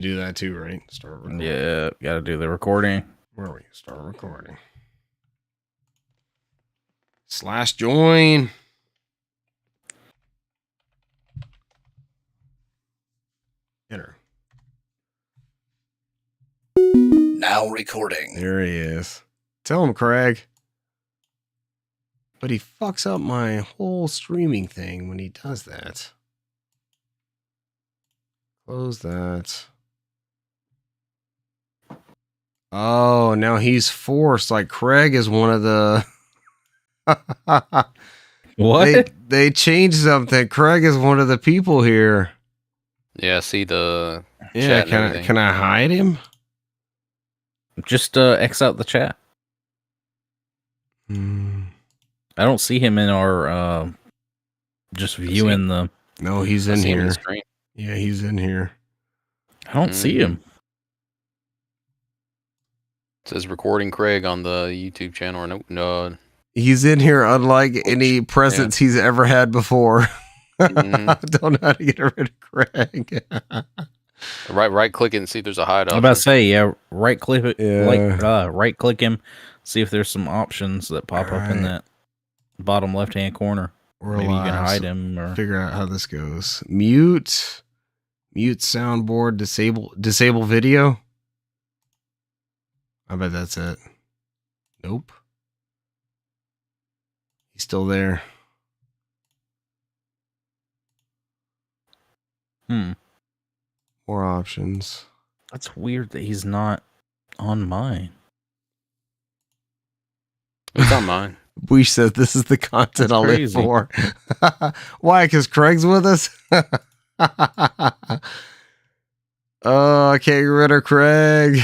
Do that too, right? Start recording. Yeah, gotta do the recording. Where are we? Start recording. /join. Enter. Now recording. There he is. Tell him, Craig. But he fucks up my whole streaming thing when he does that. Close that. Oh, now he's forced. Like Craig is one of the. What? They changed something. Craig is one of the people here. Yeah, see the Yeah, chat can I hide him? Just X out the chat. I don't see him in our just viewing the. No, he's in here. the screen. Yeah, he's in here. I don't see him. It says recording Craig on the YouTube channel. Or no. He's in here unlike any presence he's ever had before. I don't know how to get rid of Craig. Right click it and see if there's a hide option. I'm about to say, yeah, right click it, Yeah. right click him, see if there's some options that pop up in that bottom left hand corner. Maybe you can hide him or figure out how this goes. Mute soundboard, disable video. I bet that's it. Nope. He's still there. More options. That's weird that he's not on mine. It's on mine. Bush says this is the content I'll live for. Why? Because Craig's with us? Oh, I can't get rid of Craig.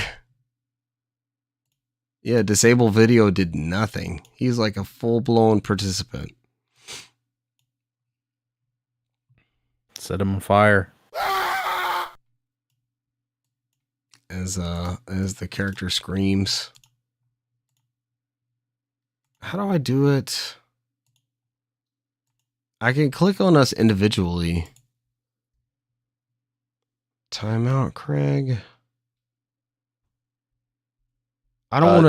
Yeah, disable video did nothing. He's like a full-blown participant. Set him on fire. As the character screams. How do I do it? I can click on us individually. Timeout, Craig. I don't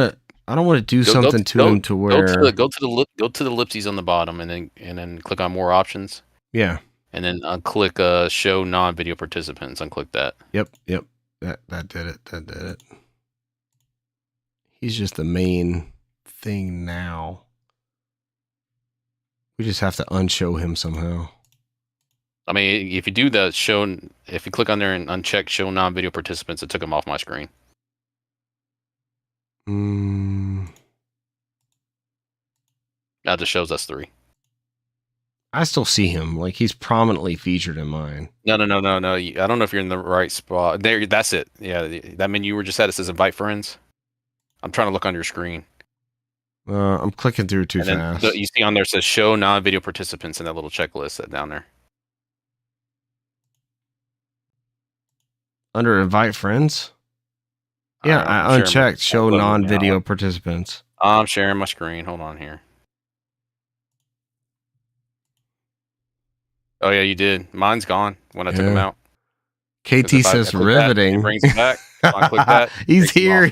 want to do something to him to where go to the ellipses on the bottom and then click on more options. Yeah. And then click show non-video participants. Unclick that. Yep. That did it. He's just the main thing now. We just have to unshow him somehow. I mean, if you do the if you click on there and uncheck show non-video participants, it took him off my screen. Now it just shows us 3. I still see him. Like, he's prominently featured in mine. No. I don't know if you're in the right spot. There, that's it. Yeah, that menu you were just at, it says invite friends. I'm trying to look on your screen. I'm clicking through too fast. You see on there says show non-video participants in that little checklist that down there. Under invite friends? Yeah, I unchecked show non-video participants. I'm sharing my screen. Hold on here. Oh yeah, you did. Mine's gone when I took him out. KT says riveting. It brings it back. I click that. He's here.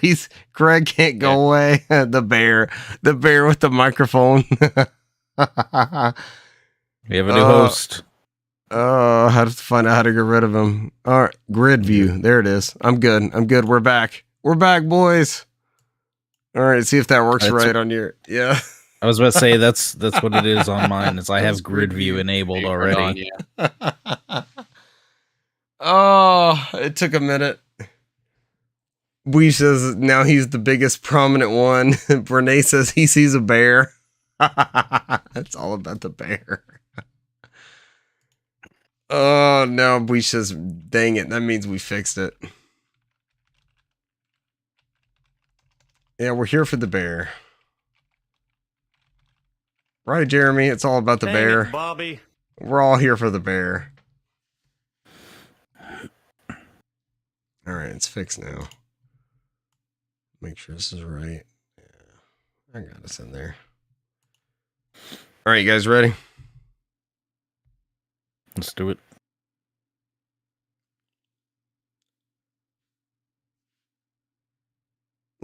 Greg can't go away. The bear with the microphone. We have a new host. Oh, how to find out how to get rid of him. All right, grid view. There it is. I'm good. We're back, boys. All right, see if that works right on your. Yeah. I was about to say that's what it is on mine. Is I have grid view enabled already. Oh, it took a minute. Bui says now he's the biggest prominent one. Brene says he sees a bear. It's all about the bear. Oh no, Bui says, dang it, that means we fixed it. Yeah, we're here for the bear. Right, Jeremy? It's all about the bear. Bobby. We're all here for the bear. All right, it's fixed now. Make sure this is right. Yeah, I got us in there. All right, you guys ready? Let's do it.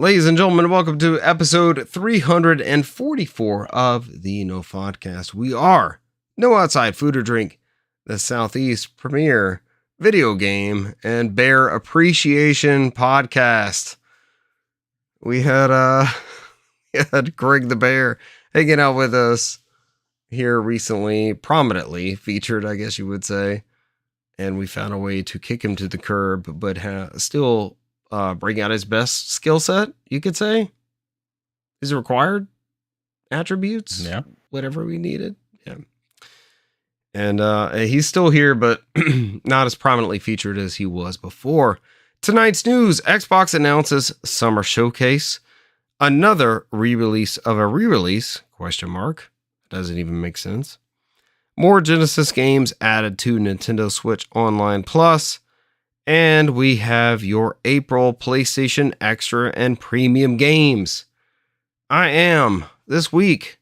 Ladies and gentlemen, welcome to episode 344 of the NOFODcast. We are No Outside Food or Drink, the Southeast premier video game and bear appreciation podcast. We had Greg the Bear hanging out with us here recently, prominently featured, I guess you would say. And we found a way to kick him to the curb, but still bring out his best skill set, you could say. His required attributes. Yeah. Whatever we needed. Yeah. And he's still here, but not as prominently featured as he was before. Tonight's news: Xbox announces Summer Showcase. Another re-release of a re-release? ? Doesn't even make sense. More Genesis games added to Nintendo Switch Online Plus. And we have your April PlayStation Extra and Premium games. I am, this week,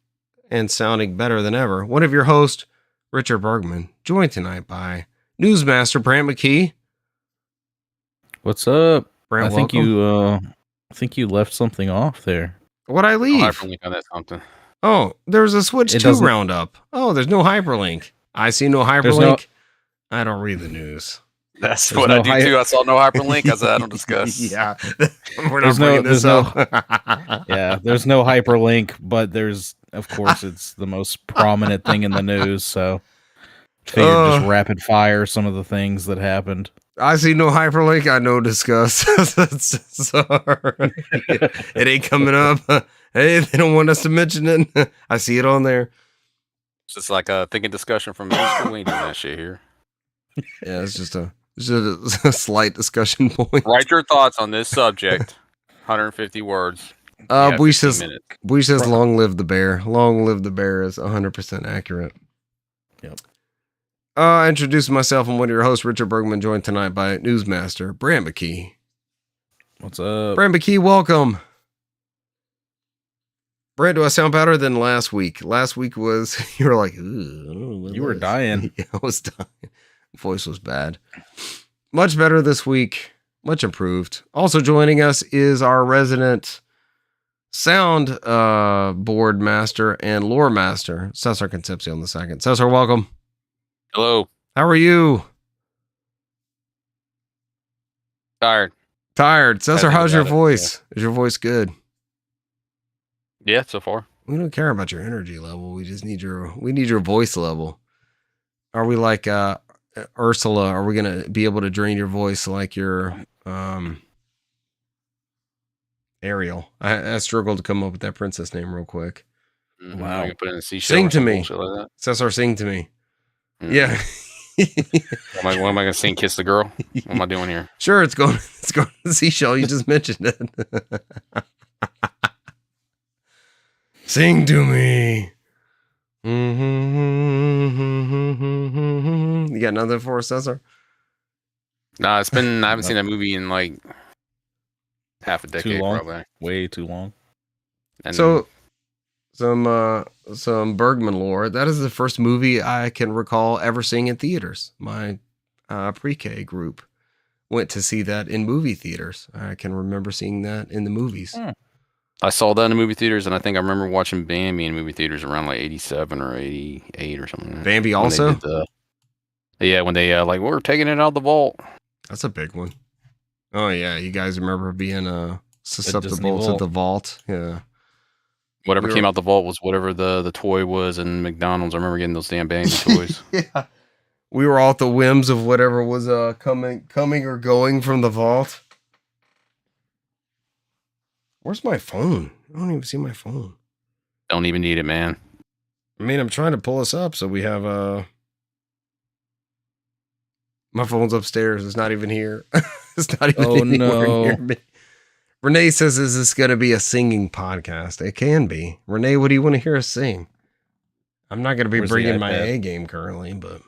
and sounding better than ever, one of your hosts, Richard Bergman, joined tonight by Newsmaster Brant McKee. What's up? Brant, I think you left something off there. What'd I leave? Hyperlink on that something. Oh, there's a Switch 2 roundup. Oh, there's no hyperlink. I see no hyperlink. I don't read the news. That's what I do too. I saw no hyperlink. I said I don't discuss. Yeah, we're not bringing this up. Yeah, there's no hyperlink, but there's, of course, it's the most prominent thing in the news. So, figured just rapid fire some of the things that happened. I see no hyperlink. I know discuss. Sorry, it ain't coming up. Hey, they don't want us to mention it. I see it on there. It's just like a thinking discussion from middle school. We ain't doing that shit here. Yeah, it's just a slight discussion point. Write your thoughts on this subject. 150 words. Bush says long live the bear. Long live the bear is 100% accurate. Yep. I introduced myself. I'm one of your hosts, Richard Bergman, joined tonight by Newsmaster Brant McKee. What's up? Brant McKee, welcome. Brant, do I sound better than last week? Last week was, you were like, you were dying. Yeah, I was dying. Voice was bad. Much better this week. Much improved. Also joining us is our resident sound board master and lore master, Cesar Concepcion II. Cesar, welcome. Hello. How are you? Tired. Cesar, how's your voice? Yeah. Is your voice good? Yeah, so far. We don't care about your energy level. We just need your voice level. Are we like Ursula? Are we gonna be able to drain your voice like your Ariel? I struggled to come up with that princess name real quick. Wow. You put in a seashell. Sing to me. Like that. Cesar, sing to me. Mm-hmm. Yeah. What am I gonna sing? Kiss the girl? What am I doing here? Sure, it's going to the seashell. You just mentioned it. Sing to me. You got nothing for us, Cesar? Nah, I haven't seen that movie in like half a decade, too long. Probably. Way too long. And so some Bergman lore. That is the first movie I can recall ever seeing in theaters. My pre-K group went to see that in movie theaters. I can remember seeing that in the movies. I saw that in the movie theaters, and I think I remember watching Bambi in movie theaters around like 87 or 88 or something. Bambi also? When they we're taking it out of the vault. That's a big one. Oh yeah, you guys remember being susceptible to the vault? Yeah. Whatever came out the vault was whatever the toy was in McDonald's. I remember getting those damn Bambi toys. Yeah. We were all at the whims of whatever was coming or going from the vault. Where's my phone? I don't even see my phone. Don't even need it, man. I mean, I'm trying to pull us up so we have my phone's upstairs. It's not even here. It's not even anywhere near me. Renee says, is this going to be a singing podcast? It can be. Renee, what do you want to hear us sing? I'm not going to be bringing my A game currently, but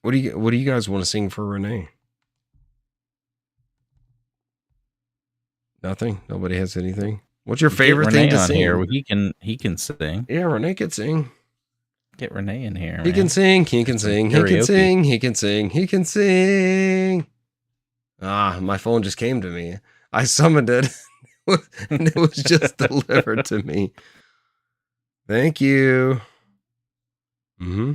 what do you guys want to sing for Renee? Nothing? Nobody has anything? What's your favorite thing to sing? Here. He can sing. Yeah, Renee can sing. Get Renee in here. He can sing. He can sing. He can sing. He can sing. He can sing. My phone just came to me. I summoned it, and it was just delivered to me. Thank you. Mm-hmm.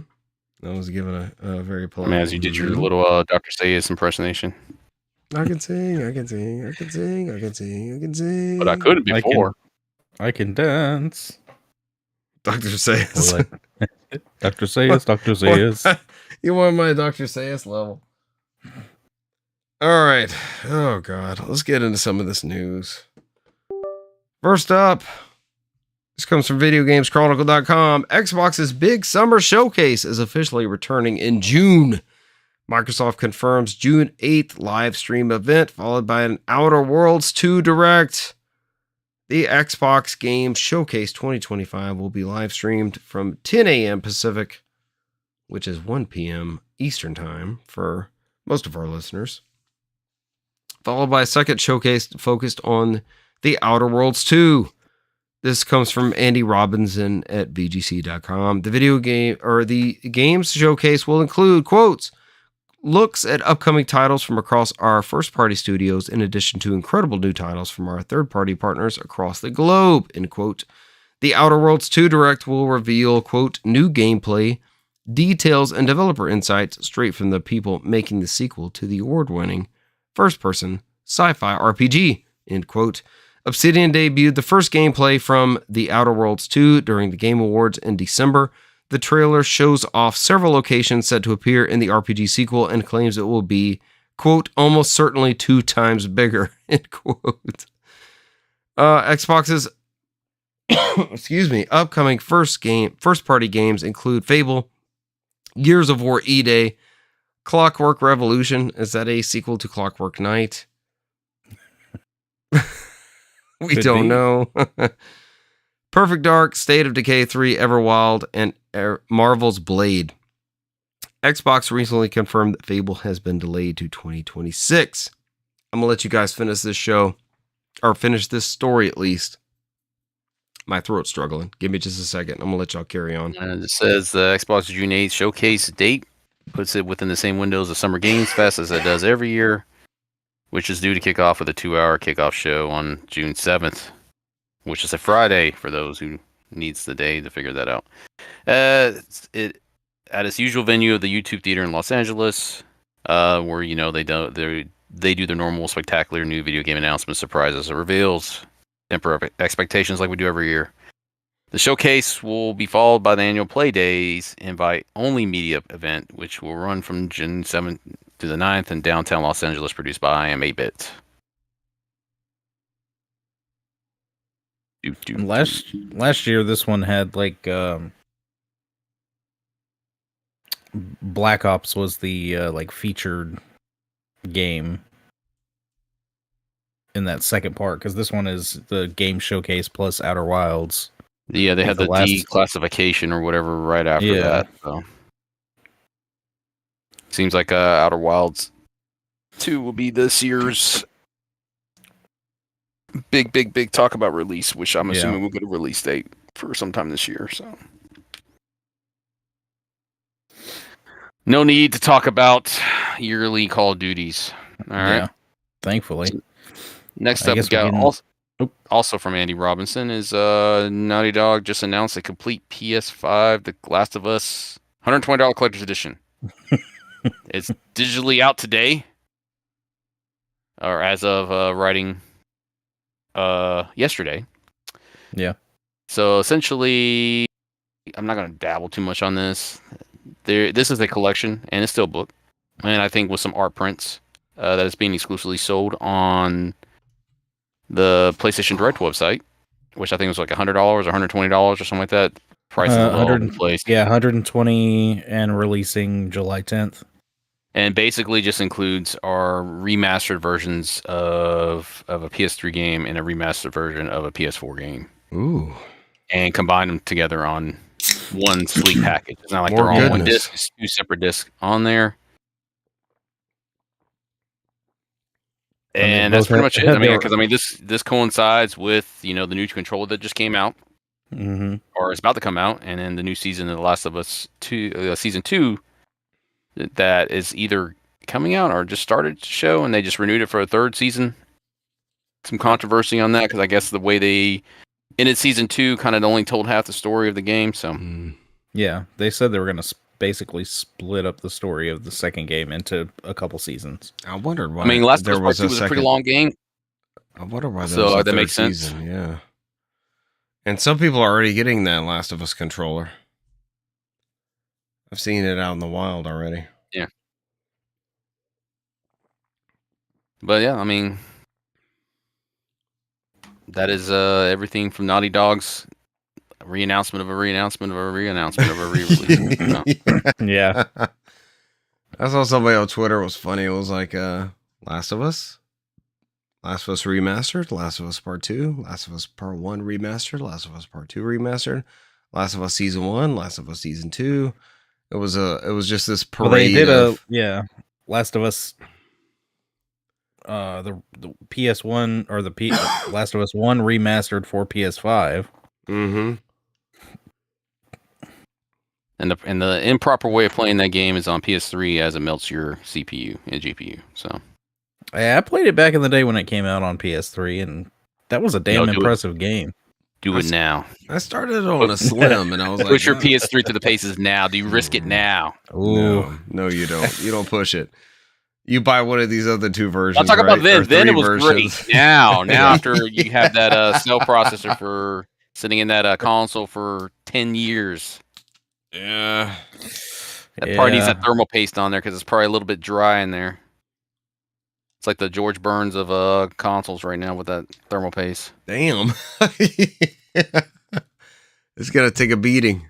I was given a very polite. I mean, as you did your little Dr. Sayus impersonation. I can sing, I can sing, I can sing, I can sing, I can sing. But I couldn't before. I can dance. Dr. Sayus. Dr. Sayus, Dr. Sayus. You want my Dr. Sayus level. All right. Oh, God. Let's get into some of this news. First up, this comes from VideoGamesChronicle.com. Xbox's big summer showcase is officially returning in June. Microsoft confirms June 8th live stream event, followed by an Outer Worlds 2 Direct. The Xbox Game Showcase 2025 will be live streamed from 10 a.m. Pacific, which is 1 p.m. Eastern Time for most of our listeners. Followed by a second showcase focused on the Outer Worlds 2. This comes from Andy Robinson at VGC.com. The games showcase will include quotes, looks at upcoming titles from across our first-party studios, in addition to incredible new titles from our third-party partners across the globe, end quote. The Outer Worlds 2 Direct will reveal, quote, new gameplay, details, and developer insights straight from the people making the sequel to the award-winning first-person sci-fi RPG, end quote. Obsidian debuted the first gameplay from The Outer Worlds 2 during the Game Awards in December. The trailer shows off several locations set to appear in the RPG sequel and claims it will be, quote, almost certainly 2 times bigger, end quote. Xbox's upcoming first-party games include Fable, Gears of War E-Day, Clockwork Revolution. Is that a sequel to Clockwork Knight? We don't know. Perfect Dark, State of Decay 3, Everwild, and Marvel's Blade. Xbox recently confirmed that Fable has been delayed to 2026. I'm going to let you guys finish this show, or finish this story at least. My throat's struggling. Give me just a second. I'm going to let y'all carry on. It says the Xbox June 8th showcase date puts it within the same window as the Summer Games Fest as it does every year, which is due to kick off with a 2-hour kickoff show on June 7th, which is a Friday for those who needs the day to figure that out. It at its usual venue of the YouTube Theater in Los Angeles, where they do their normal spectacular new video game announcements, surprises, or reveals, temper expectations like we do every year. The showcase will be followed by the annual Play Days invite-only media event, which will run from June 7th to the 9th in downtown Los Angeles, produced by I Am 8-Bit. Last year, this one had like Black Ops was the like featured game in that second part, because this one is the game showcase plus Outer Wilds. Yeah, they had the declassification or whatever right after that. So seems like Outer Wilds 2 will be this year's big talk about release, which I'm assuming we'll get a release date for sometime this year. So no need to talk about yearly Call of Duties. All right. Yeah, thankfully. Next up, we got also from Andy Robinson is Naughty Dog just announced a complete PS5 The Last of Us $120 collector's edition. It's digitally out today, or as of writing yesterday. Yeah. So essentially, I'm not going to dabble too much on this. This is a collection, and it's still a book, and I think with some art prints that is being exclusively sold on the PlayStation Direct website, which I think was like $100 or $120 or something like that. Price is all over the place. Yeah, $120 and releasing July 10th. And basically just includes our remastered versions of a PS3 game and a remastered version of a PS4 game. Ooh. And combine them together on one sleek package. It's not like they're all one disc. It's 2 separate discs on there. And that's pretty much it. I mean, because this coincides with the new controller that just came out, or is about to come out, and then the new season of The Last of Us 2, season 2, that is either coming out or just started to show, and they just renewed it for a third season. Some controversy on that because I guess the way they ended season 2 kind of only told half the story of the game. So yeah, they said they were going to basically split up the story of the second game into a couple seasons. I wondered why. I mean, Last of Us Part 2 was a pretty long game. I wonder why that makes sense. Season. Yeah, and some people are already getting that Last of Us controller. I've seen it out in the wild already. Yeah, but yeah, I mean, that is everything from Naughty Dog's re-announcement of a re-announcement of a re-announcement of a re-release. Yeah. I saw somebody on Twitter. It was funny. It was like Last of Us Remastered, Last of Us Part 2, Last of Us Part 1 Remastered, Last of Us Part 2 Remastered, Last of Us Season 1, Last of Us Season 2. It was just this parade. Well, they did Last of Us the PS1 or the Last of Us 1 remastered for PS5. Mm-hmm. And the improper way of playing that game is on PS3 as it melts your CPU and GPU. So I played it back in the day when it came out on PS3, and that was a damn impressive game. Do it now. I started on a slim, and I was like, push your PS3 to the paces now. Do you risk it now? Ooh. No, you don't. You don't push it. You buy one of these other 2 versions. I'll talk about then. Then it was versions. great. Now after you have that cell processor for sitting in that console for 10 years. Yeah. That probably needs that thermal paste on there because it's probably a little bit dry in there. It's like the George Burns of consoles right now with that thermal paste. Damn. It's gonna take a beating.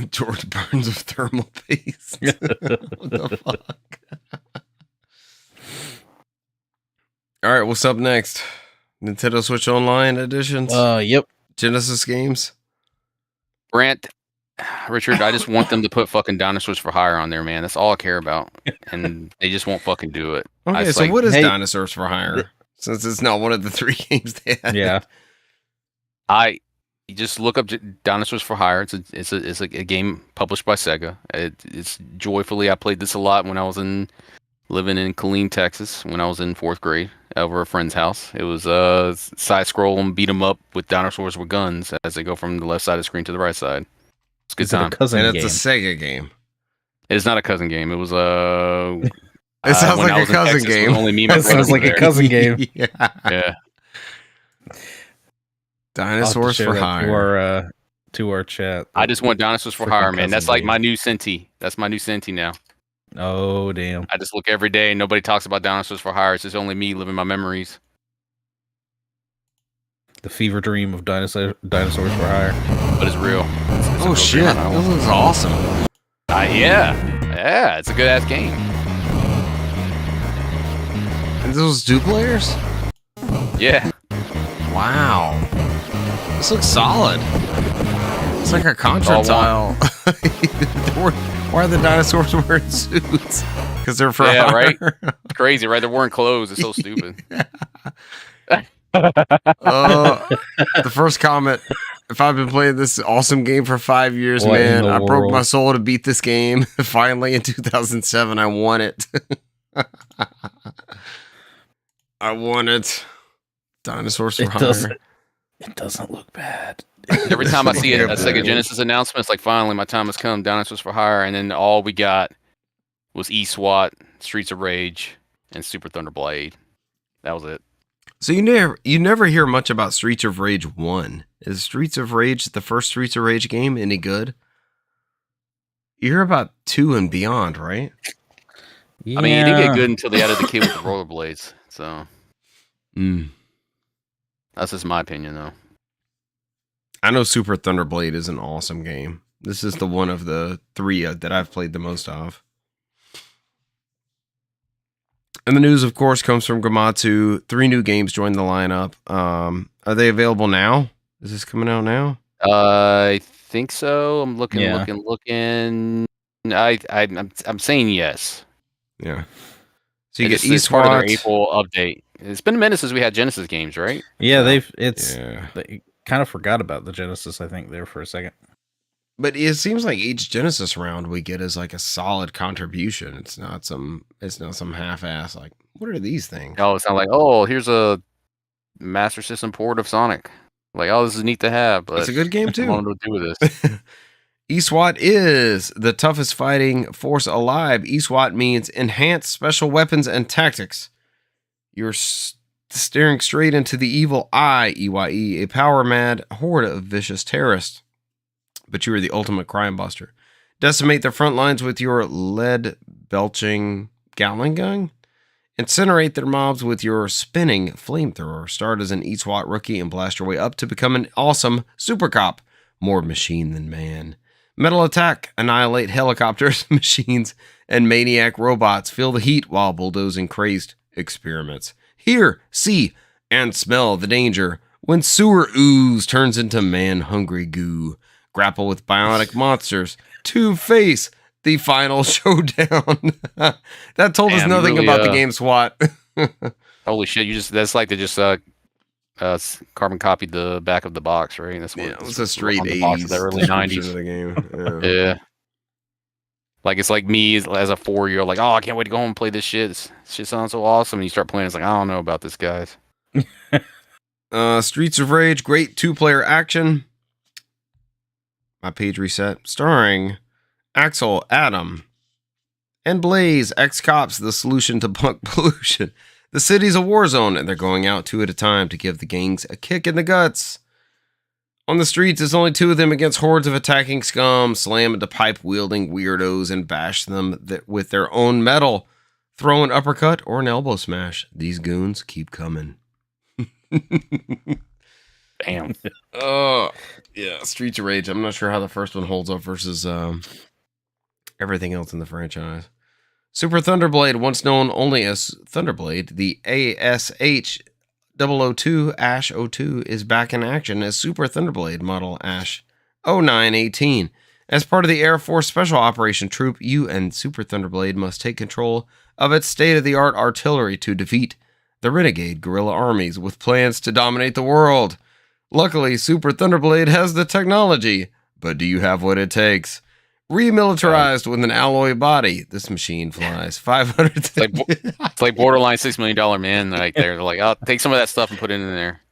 George Burns of thermal paste. What the fuck? All right, what's up next? Nintendo Switch Online editions? Yep. Genesis games? Brant, Richard, I just want them to put fucking Dinosaurs for Hire on there, man. That's all I care about. And they just won't fucking do it. Okay, so what is Dinosaurs for Hire? Since it's not one of the 3 games they had. Yeah. You just look up Dinosaurs for Hire. It's a game published by Sega. It's joyfully, I played this a lot when I was living in Killeen, Texas, when I was in 4th grade over a friend's house. It was side scroll and beat 'em up with dinosaurs with guns as they go from the left side of the screen to the right side. It's a good time. And it's a Sega game. It is not a cousin game. It was it sounds like a cousin game. Only me and my It sounds like a cousin game. Yeah. Dinosaurs for Hire. To our chat. I just want Dinosaurs for Hire, man. That's like my new Senti. That's my new Senti now. Oh, damn. I just look every day and nobody talks about Dinosaurs for Hire. It's just only me living my memories. The fever dream of Dinosaurs for Hire. But it's real. It's oh, shit. That looks awesome. Yeah. It's a good ass game. And those 2 players? Yeah. Wow. This looks solid. It's like a Contra tile. Why are the dinosaurs wearing suits? Because they're for Hire. Right? It's crazy, right? They're wearing clothes. It's so stupid. The first comment. If I've been playing this awesome game for 5 years, man, I broke my soul to beat this game. Finally, in 2007, I won it. I won it. Dinosaurs for Hire. It doesn't look bad. Every time I see a Sega Genesis announcement, it's like, finally, my time has come. Dinosaurs for Hire. And then all we got was E-SWAT, Streets of Rage, and Super Thunder Blade. That was it. So you never hear much about Streets of Rage 1. Is Streets of Rage, the first Streets of Rage game, any good? You hear about 2 and beyond, right? Yeah. I mean, it didn't get good until they added the kid with the rollerblades. So that's just my opinion, though. I know Super Thunder Blade is an awesome game. This is the one of the 3 that I've played the most of. And the news, of course, comes from Gamatsu. 3 new games joined the lineup. Are they available now? Is this coming out now? I think so. I'm looking. I'm saying yes. Yeah. So you get it's part of their April update. It's been a minute since we had Genesis games, right? Yeah, they kind of forgot about the Genesis, I think, there for a second. But it seems like each Genesis round we get is like a solid contribution. It's not some half-ass like, what are these things? Oh, it's not like, oh, here's a Master System port of Sonic. Like, oh, this is neat to have, but It's a good game I too. don't know what to do with this. ESWAT is the toughest fighting force alive. ESWAT means enhanced special weapons and tactics. You're staring straight into the evil eye, EYE, a power-mad horde of vicious terrorists. But you are the ultimate crime buster. Decimate their front lines with your lead-belching Gatling gun. Incinerate their mobs with your spinning flamethrower. Start as an ESWAT rookie and blast your way up to become an awesome super cop. More machine than man. Metal attack. Annihilate helicopters, machines, and maniac robots. Feel the heat while bulldozing crazed experiments. Hear, see, and smell the danger when sewer ooze turns into man-hungry goo. Grapple with bionic monsters to face the final showdown. That told us nothing really, about the game SWAT. Holy shit! That's like they just carbon copied the back of the box, right? That's what Yeah, it was a straight on the box of 80s the early description 90s. of the game. Yeah. Like it's like me as a 4-year-old, like, oh, I can't wait to go home and play this shit. This shit sounds so awesome. And you start playing, it's like, I don't know about this, guys. Streets of Rage, great 2-player action. My page reset. Starring Axel, Adam, and Blaze, ex-cops, the solution to punk pollution. The city's a war zone, and they're going out 2 at a time to give the gangs a kick in the guts. On the streets, it's only 2 of them against hordes of attacking scum. Slam into pipe-wielding weirdos and bash them with their own metal. Throw an uppercut or an elbow smash. These goons keep coming. Damn. Yeah, Streets of Rage. I'm not sure how the first one holds up versus everything else in the franchise. Super Thunderblade, once known only as Thunderblade, the ASH 002 Ash 02 is back in action as Super Thunderblade model Ash 0918. As part of the Air Force Special Operation Troop, you and Super Thunderblade must take control of its state-of-the-art artillery to defeat the renegade guerrilla armies with plans to dominate the world. Luckily, Super Thunderblade has the technology, but do you have what it takes? Remilitarized with an alloy body, this machine flies 500. It's like borderline $6 million man. Like they're like, oh, take some of that stuff and put it in there.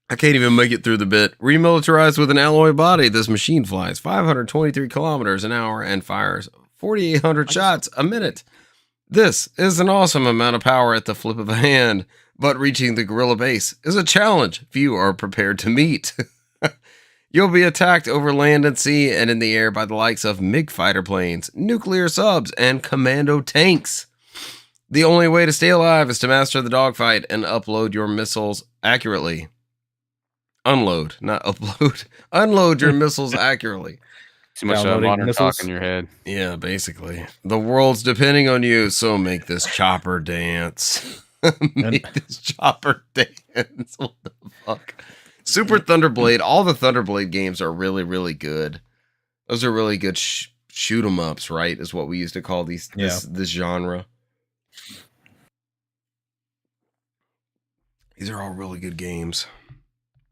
I can't even make it through the bit. Remilitarized with an alloy body, this machine flies 523 kilometers an hour and fires 4,800 shots a minute. This is an awesome amount of power at the flip of a hand, but reaching the guerrilla base is a challenge few are prepared to meet. You'll be attacked over land and sea and in the air by the likes of MiG fighter planes, nuclear subs, and commando tanks. The only way to stay alive is to master the dogfight and upload your missiles accurately. Unload, not upload. Unload your missiles accurately. Too much modern missiles. Talk in your head. Yeah, basically. The world's depending on you, so make this chopper dance. Make this chopper dance. What the fuck? Super Thunderblade. All the Thunderblade games are really, really good. Those are really good shoot 'em ups, right? Is what we used to call this genre. These are all really good games.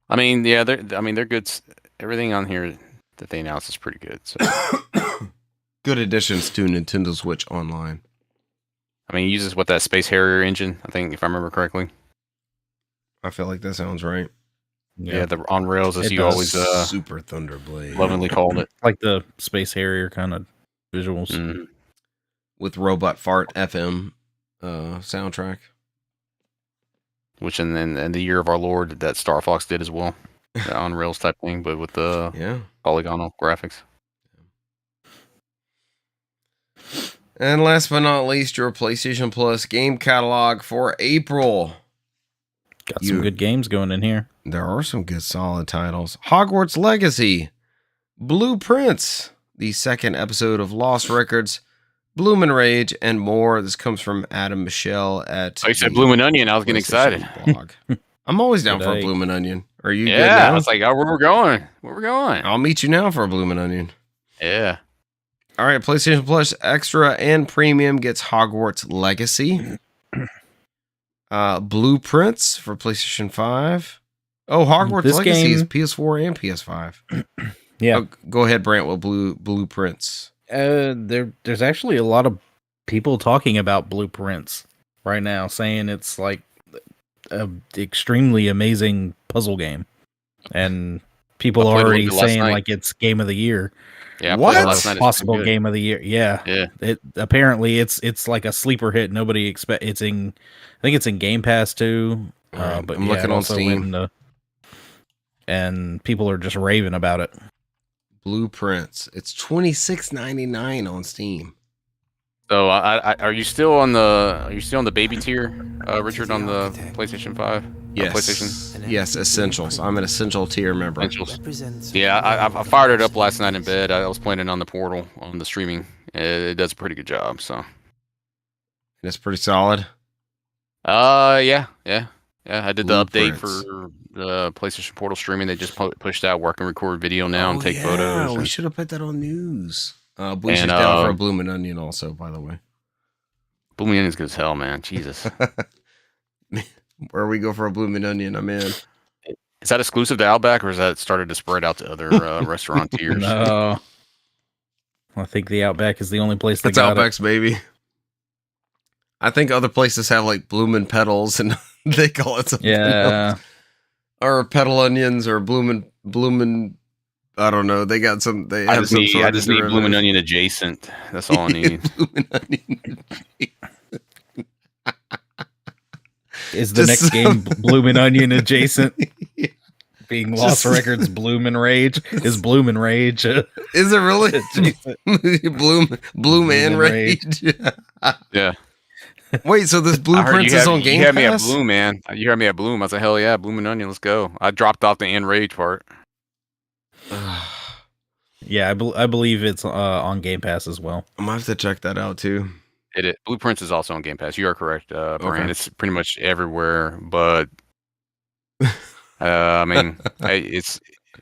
I mean, yeah, they're good. Everything on here that they announced is pretty good. So. Good additions to Nintendo Switch Online. I mean, it uses that Space Harrier engine, I think, if I remember correctly. I feel like that sounds right. Yeah, the on rails, as you always Super Thunderblade lovingly called it, like the Space Harrier kind of visuals with Robot Fart FM soundtrack, which in the year of our Lord that Star Fox did as well, the on rails type thing, but with the polygonal graphics. And last but not least, your PlayStation Plus game catalog for April. Got some good games going in here. There are some good solid titles. Hogwarts Legacy, Blueprints, the second episode of Lost Records, Bloomin' Rage, and more. This comes from Adam Michelle at... Oh, you said Bloomin' Onion. I was getting excited. Blog. I'm always down for a Bloomin' Onion. Are you good now? Yeah, I was like, oh, where we're going? Where we're going? I'll meet you now for a Bloomin' Onion. Yeah. All right, PlayStation Plus Extra and Premium gets Hogwarts Legacy. Blueprints for PlayStation 5. Oh, Hogwarts Legacy is PS4 and PS5. Yeah. Go ahead, Brant. What blueprints? There's actually a lot of people talking about blueprints right now, saying it's like a extremely amazing puzzle game, and people I are played a little already bit last saying night. like it's game of the year. Yeah, I What? played it last night. It's Possible pretty good. game of the year. Yeah. Yeah. It apparently it's like a sleeper hit. Nobody expect it's in. I think it's in Game Pass too. Alright, But I'm yeah, looking it on also Steam. went and people are just raving about it. Blueprints. It's $26.99 on Steam. So, are you still on the baby tier, Richard, on the PlayStation 5? Yes. PlayStation Yes, Essentials. I'm an Essential tier member. Essentials. Yeah, I fired it up last night in bed. I was playing it on the portal on the streaming. It does a pretty good job. So. And it's pretty solid. Yeah. I did the update Blueprints. for the PlayStation Portal streaming. They just pushed out where I can record video now and take photos. We and- should have put that on news. Bleach is And, down for a Bloomin' Onion also, by the way. Bloomin' Onion's good as hell, man. Jesus. Where we go for a Bloomin' Onion, I'm in. Is that exclusive to Outback, or has that started to spread out to other restaurant tiers? No, I think the Outback is the only place that It's got Outback's baby. I think other places have like Bloomin' Petals and they call it something it. Yeah, else. Or Petal Onions or Bloomin'. I don't know. They got some. They I have just some need, sort I of just need derivative. Bloomin' Onion adjacent. That's all I need. Bloomin' Onion. is the Just next game Bloomin' Onion adjacent? Yeah. Being Lost Just- Records Bloomin' Rage is Bloomin' Rage. Is it really? Bloom and Rage. Yeah. Wait, so this I heard Blueprints is on Game you had me at Pass? Bloom, man. You had me at Bloom. I was like, hell yeah, Bloomin' Onion, let's go. I dropped off the and Rage part. Yeah, I believe it's on Game Pass as well. I'm gonna have to check that out too. Blueprints is also on Game Pass. You are correct, Brian. Okay. It's pretty much everywhere, but I mean, it's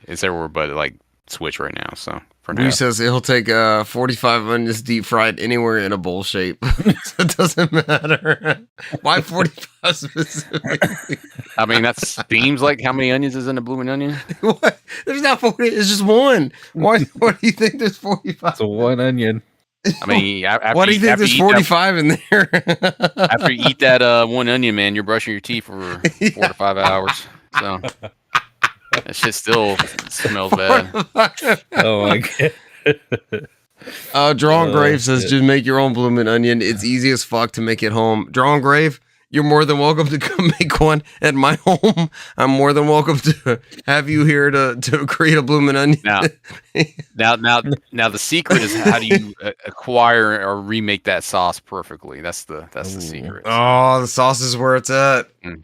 everywhere, but like Switch right now. So for now, Blue says he'll take 45 onions deep fried anywhere in a bowl shape. So it doesn't matter. Why 45 specifically? I mean, that seems like how many onions is in a Bloomin' Onion? What? There's not 40. It's just one. Why do you think there's 45? So one onion. I mean, Why do you think there's 45 in there? After you eat that one onion, man, you're brushing your teeth for 4 to 5 hours. So that shit still smells bad. Oh my god. Drawn Oh, Grave says shit. just make your own Bloomin' Onion. It's easy as fuck to make it home. Drawn Grave, you're more than welcome to come make one at my home. I'm more than welcome to have you here to create a Bloomin' Onion. Now, the secret is how do you acquire or remake that sauce perfectly? That's the secret. Oh, the sauce is where it's at. Mm.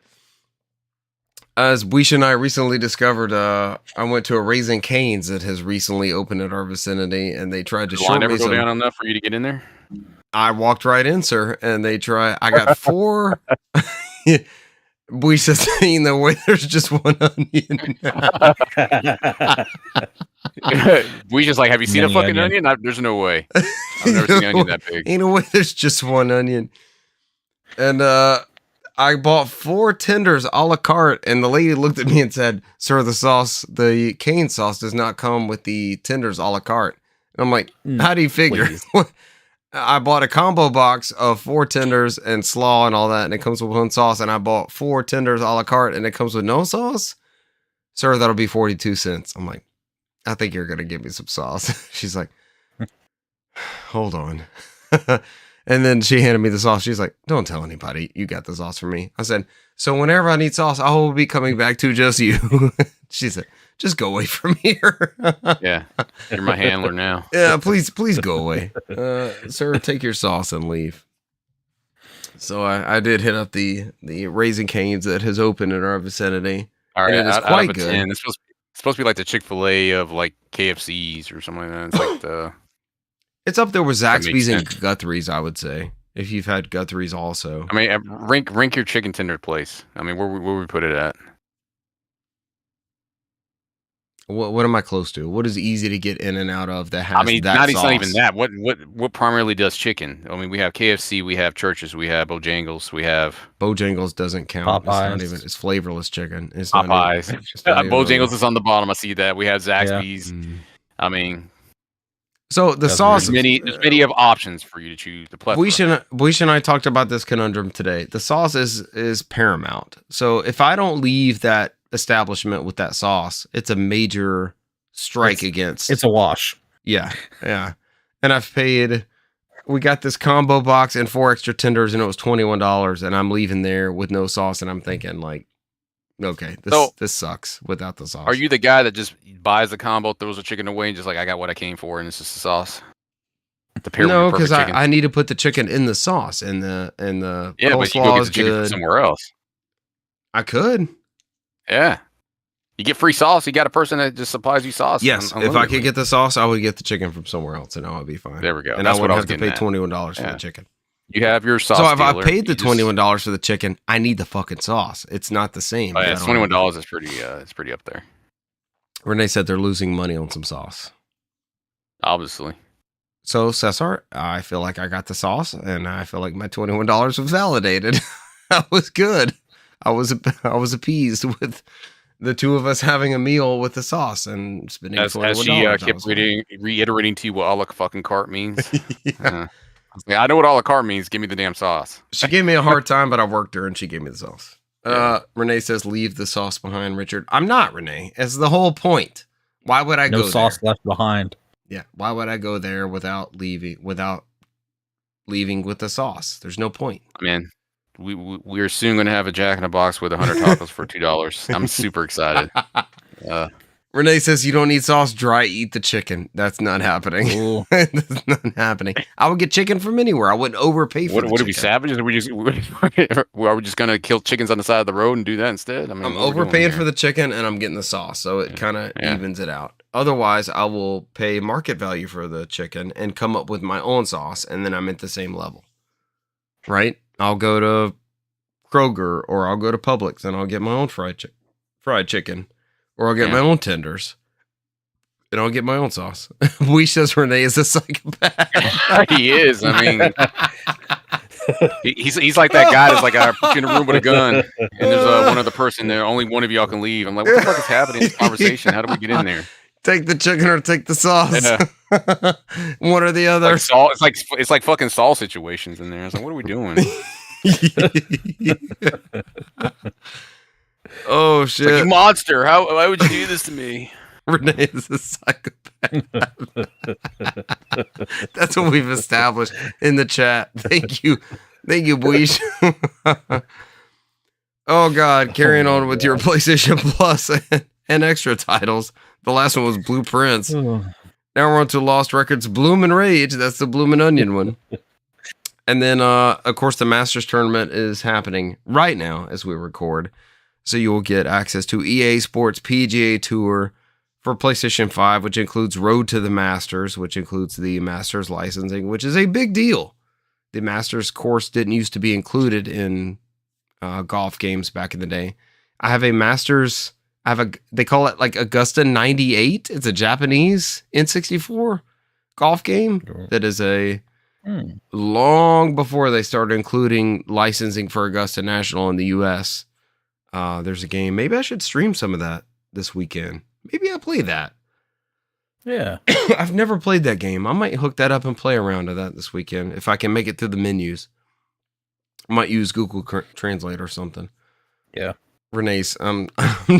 As Weesh and I recently discovered, I went to a Raising Cane's that has recently opened at our vicinity, and they tried to Did the show line me never go some. down enough for you to get in there? I walked right in, sir, and they try. I got 4. Weesh says, "Ain't no way. There's just one onion." We just like, have you seen a Mini fucking onion. onion? There's no way. I've never seen an onion that big. Ain't no way. There's just one onion, and I bought 4 tenders a la carte, and the lady looked at me and said, "Sir, the cane sauce does not come with the tenders a la carte." And I'm like, "How do you figure?" Please. I bought a combo box of 4 tenders and slaw and all that, and it comes with one sauce. And I bought 4 tenders a la carte, and it comes with no sauce. Sir, that'll be 42 cents. I'm like, I think you're gonna give me some sauce. She's like, hold on. And then she handed me the sauce. She's like, don't tell anybody you got the sauce for me. I said, so whenever I need sauce, I will be coming back to just you. She said, just go away from here. Yeah, you're my handler now. Yeah, please go away. Sir, take your sauce and leave. So I did hit up the Raising Cane's that has opened in our vicinity. All right, And it is out quite of a good. 10, it's supposed to be like the Chick-fil-A of like KFC's or something like that. It's like the It's up there with That makes Zaxby's and sense. Guthrie's, I would say. If you've had Guthrie's also. I mean, rank your chicken tender place. I mean, where would we put it at? What am I close to? What is easy to get in and out of that has I mean, that it's sauce? not even that. What primarily does chicken? I mean, we have KFC, we have Church's, we have Bojangles, we have Bojangles doesn't count. It's not Popeyes. even. It's flavorless chicken. It's not Popeyes. even- it's not even Bojangles is on the bottom. I see that. We have Zaxby's. Mm. I mean, So the That's sauce. there's many of options for you to choose. The plethora. Boish and I talked about this conundrum today. The sauce is paramount. So if I don't leave that establishment with that sauce, it's a major strike against. It's a wash. Yeah. And I've paid. We got this combo box and 4 extra tenders, and it was $21. And I'm leaving there with no sauce, and I'm thinking like, okay, this sucks without the sauce. Are you the guy that just buys the combo, throws the chicken away, and just like, I got what I came for, and it's just the sauce? The pair No, with your because perfect chicken? I need to put the chicken in the sauce, and the Yeah, but you coleslaw go get is the chicken from good. somewhere else. I could. Yeah. You get free sauce. You got a person that just supplies you sauce. Yes, if I could get the sauce, I would get the chicken from somewhere else, and I would be fine. There we go. And That's I what wouldn't I was have to pay getting at. $21 for the chicken. You have your sauce. So if I dealer, paid the you just- $21 for the chicken, I need the fucking sauce. It's not the same. Oh, yeah, I don't have $21 is pretty. It's pretty up there. it. Renee said they're losing money on some sauce. Obviously. So Cesar, I feel like I got the sauce, and I feel like my $21 was validated. That was good. I was appeased with the two of us having a meal with the sauce and spending As $21. she kept reiterating to you what a la fucking carte means. Yeah. I know what a la carte means. Give me the damn sauce. She gave me a hard time, but I worked her and she gave me the sauce. Yeah. Renee says, leave the sauce behind, Richard. I'm not, Renee. It's the whole point. Why would I go No sauce there? left behind. Yeah. Why would I go there without leaving with the sauce? There's no point. Man, we're soon going to have a Jack in the Box with 100 tacos for $2. I'm super excited. Renee says, you don't need sauce, dry eat the chicken. That's not happening. Ooh. That's not happening. I would get chicken from anywhere. I wouldn't overpay for What the are chicken. we savages? Are we just going to kill chickens on the side of the road and do that instead? I mean, I'm what are we doing overpaying here? for the chicken and I'm getting the sauce. So it kind of Yeah. evens it out. Otherwise, I will pay market value for the chicken and come up with my own sauce. And then I'm at the same level. Right? I'll go to Kroger or I'll go to Publix and I'll get my own fried chicken. Or I'll get my own tenders. And I'll get my own sauce. We says Renee is a psychopath. He is. I mean, he's like that guy that's like, I put you in a room with a gun, and there's one other person there. Only one of y'all can leave. I'm like, what the fuck is happening in this conversation? How do we get in there? Take the chicken or take the sauce. Yeah. One or the other. Like Saul, it's like fucking Saul situations in there. It's like, what are we doing? Oh It's like, shit. you monster! Why would you do this to me? Renee is a psychopath. That's what we've established in the chat. Thank you, Boish. Oh God, carrying on with your PlayStation Plus and extra titles. The last one was Blueprints. Now we're on to Lost Records Bloomin' Rage. That's the Bloomin' Onion one. And then, of course, the Masters Tournament is happening right now as we record. So you will get access to EA Sports PGA Tour for PlayStation 5, which includes Road to the Masters, which includes the Masters licensing, which is a big deal. The Masters course didn't used to be included in golf games back in the day. I have a Masters. They call it like Augusta 98. It's a Japanese N64 golf game that is long before they started including licensing for Augusta National in the US. There's a game. Maybe I should stream some of that this weekend. Maybe I'll play that. Yeah. I've never played that game. I might hook that up and play around to that this weekend if I can make it through the menus. I might use Google Translate or something. Yeah. Renee's, I'm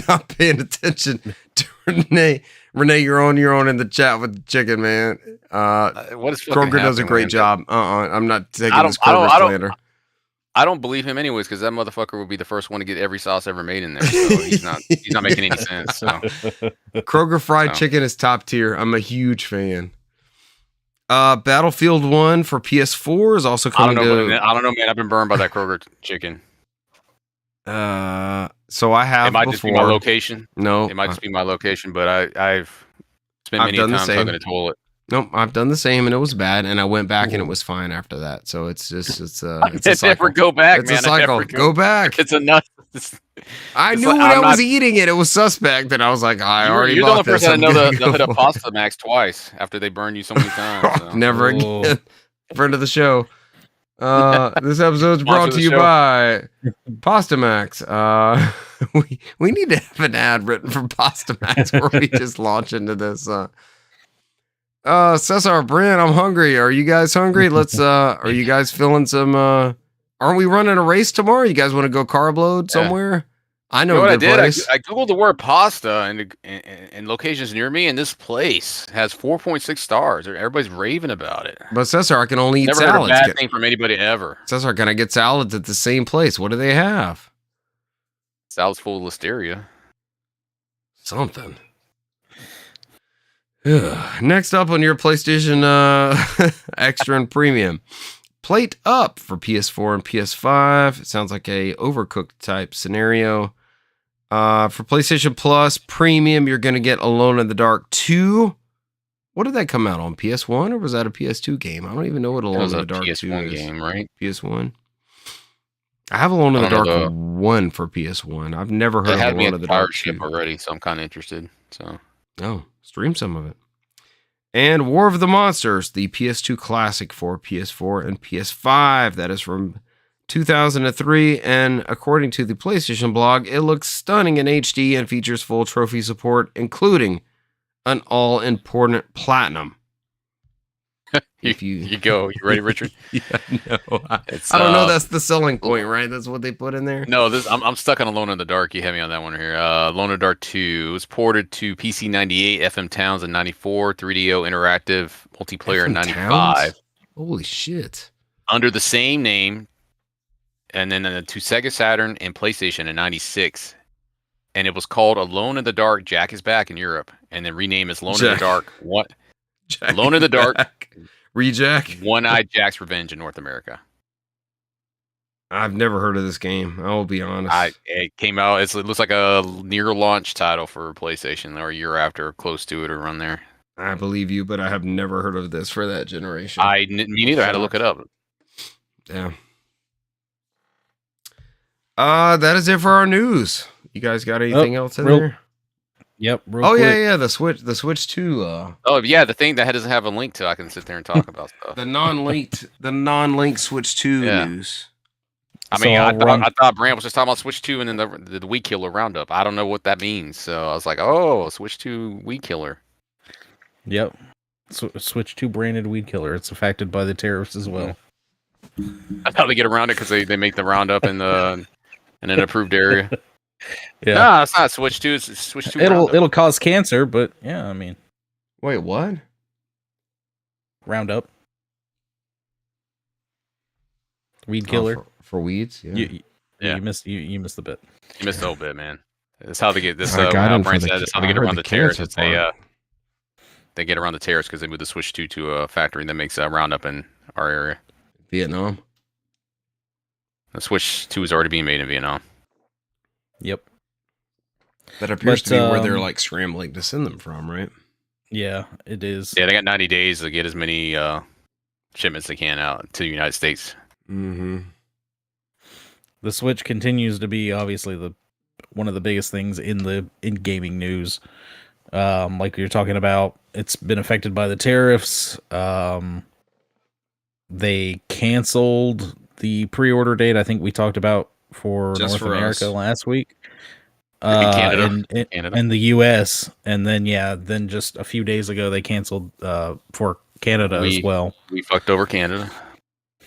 not paying attention to Renee. Renee, you're on in the chat with the chicken, man. What is fucking Kroger does a happening, great man? job. I'm not taking I don't- this I don't- Kroger I don't- slander. I don't believe him anyways, because that motherfucker would be the first one to get every sauce ever made in there. So he's not making any sense. So Kroger fried No. chicken is top tier. I'm a huge fan. Battlefield 1 for PS4 is also I coming don't know, to. man. I've been burned by that Kroger chicken. So I have It might before. just be my location. No, It might just be my location, but I've spent I've many done the times same. hugging a toilet. nope. I've done the same, and it was bad. And I went back, and it was fine after that. So it's a I cycle. never go back, It's man. a cycle. I never Go back. It's enough. I it's knew like, when I I'm was not- eating it, it was suspect. And I was like, I already You're the only bought this. person I I'm know gonna that hit a go for it. pasta max twice after they burn you so many times. So. Never Oh. again. Friend of the show. This episode's brought Sponsor to the you show. by Pastamax. We need to have an ad written for Pastamax where we just launch into this Cesar, Brent, I'm hungry. Are you guys hungry? Are you guys feeling some, aren't we running a race tomorrow? You guys want to go carb load somewhere? I know You know a what I good did? place. I googled the word pasta and locations near me, and this place has 4.6 stars. Everybody's raving about it. But Cesar, I can only eat Never salads. heard a bad thing from anybody ever. Cesar, can I get salads at the same place? What do they have? Salad's full of listeria. Something. Next up on your PlayStation Extra and Premium. Plate Up for PS4 and PS5. It sounds like a Overcooked type scenario. For PlayStation Plus Premium, you're going to get Alone in the Dark 2. What did that come out on? PS1 or was that a PS2 game? I don't even know what Alone in the Dark 2 is. PS1 game, right? PS1. I have Alone in the Dark 1 for PS1. I've never heard of Alone in the Dark 2 already, so I'm kind of interested. So, stream some of it. And War of the Monsters, the PS2 classic for PS4 and PS5. That is from 2003, and according to the PlayStation blog, it looks stunning in HD and features full trophy support, including an all-important platinum. You go. You ready, Richard? Yeah, no. I don't know. That's the selling point, right? That's what they put in there. No, I'm stuck on Alone in the Dark. You had me on that one here. Alone in the Dark 2 was ported to PC 98, FM Towns in 94, 3DO Interactive multiplayer in 95. Towns? Holy shit! Under the same name, and then to Sega Saturn and PlayStation in 96. And it was called Alone in the Dark, Jack is Back in Europe, and then renamed as Alone in the Dark. What? Alone in the Dark. Rejack. One-Eyed Jack's Revenge in North America. I've never heard of this game. I will be honest. It came out. It looks like a near launch title for PlayStation, or a year after, close to it, or around there. I believe you, but I have never heard of this for that generation. Me neither. I had to look it up. Yeah. That is it for our news. You guys got anything else in there? Yep. Quick. Yeah. The Switch 2. Oh yeah, the thing that doesn't have a link to, I can sit there and talk about stuff. the non-linked Switch 2 news. I mean, I thought Brand was just talking about Switch 2 and then the Weed Killer Roundup. I don't know what that means, so I was like, oh, Switch 2 Weed Killer. Yep. Switch 2 branded Weed Killer. It's affected by the tariffs as well. That's how they get around it, because they make the Roundup in an approved area. Yeah. No, it's not Switch 2. It's Switch 2. It'll cause cancer, but yeah, I mean. Wait, what? Roundup. Weed Killer. For weeds? Yeah. You missed the bit. You missed the whole bit, man. That's how they get this. That's how they get around the tariffs. They get around the tariffs because they moved the Switch 2 to a factory that makes Roundup in our area. Vietnam. The Switch 2 is already being made in Vietnam. Yep. That appears to be where they're like scrambling to send them from, right? Yeah, it is. Yeah, they got 90 days to get as many shipments they can out to the United States. Mm-hmm. The Switch continues to be obviously one of the biggest things in gaming news. Like you're talking about, it's been affected by the tariffs. They canceled the pre-order date. I think we talked about for North America last week. Canada. And the US, and then just a few days ago they canceled for Canada as well. We fucked over Canada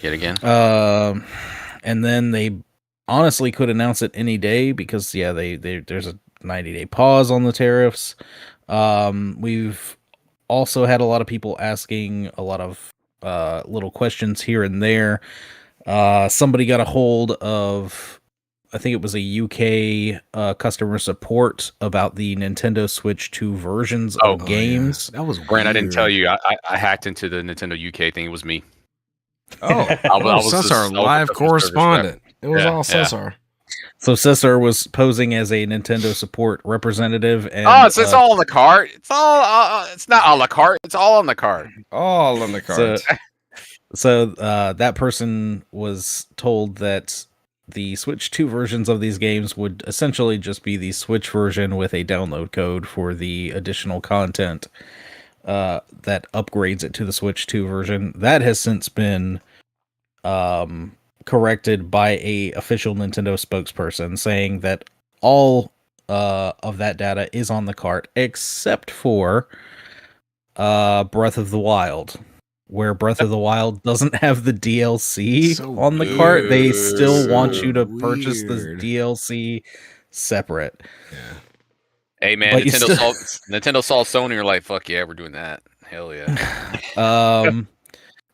yet again. And then they honestly could announce it any day because there's a 90-day pause on the tariffs. We've also had a lot of people asking a lot of little questions here and there. Somebody got a hold of, I think it was a UK customer support about the Nintendo Switch 2 versions of games. Yeah. That was Brent, I didn't tell you. I hacked into the Nintendo UK thing. It was me. Oh, I was Cesar, live correspondent. It was all Cesar. So Cesar was posing as a Nintendo support representative, and it's all on the cart. It's all. It's not on the cart. It's all on the cart. All on the cart. So that person was told that the Switch 2 versions of these games would essentially just be the Switch version with a download code for the additional content that upgrades it to the Switch 2 version. That has since been corrected by a official Nintendo spokesperson, saying that all of that data is on the cart except for Breath of the Wild, where Breath of the Wild doesn't have the DLC So on the cart. They still so want you to purchase the weird. DLC separate. Yeah. Hey man, But you Nintendo saw Sony. You're like, fuck yeah, we're doing that. Hell yeah.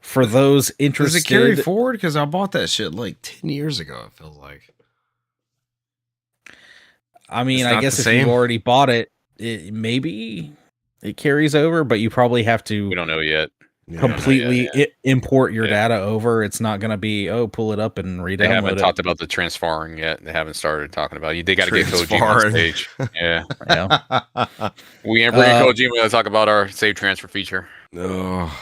For those Does interested, it carry forward? Because I bought that shit like 10 years ago, it feels like. I mean, It's I not guess the if same? you've already bought it, maybe it carries over, but you probably have We to don't know yet. Yeah. completely import your Yeah. data over. It's not going to be, pull it up and re-download They haven't it. talked about the transferring yet. They haven't started talking about it. They got to get Kojima Transferring. on stage. Yeah. Yeah. We ain't bringing Kojima to talk about our save transfer feature. Oh.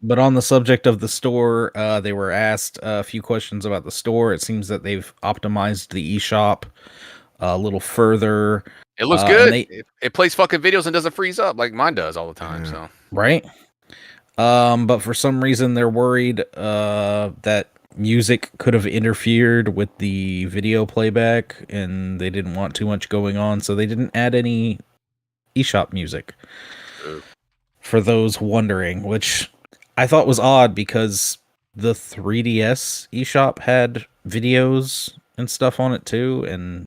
But on the subject of the store, they were asked a few questions about the store. It seems that they've optimized the eShop a little further. It looks good. It plays fucking videos and doesn't freeze up like mine does all the time. Yeah. So Right? But for some reason, they're worried that music could have interfered with the video playback, and they didn't want too much going on, so they didn't add any eShop music. For those wondering, which I thought was odd because the 3DS eShop had videos and stuff on it too, and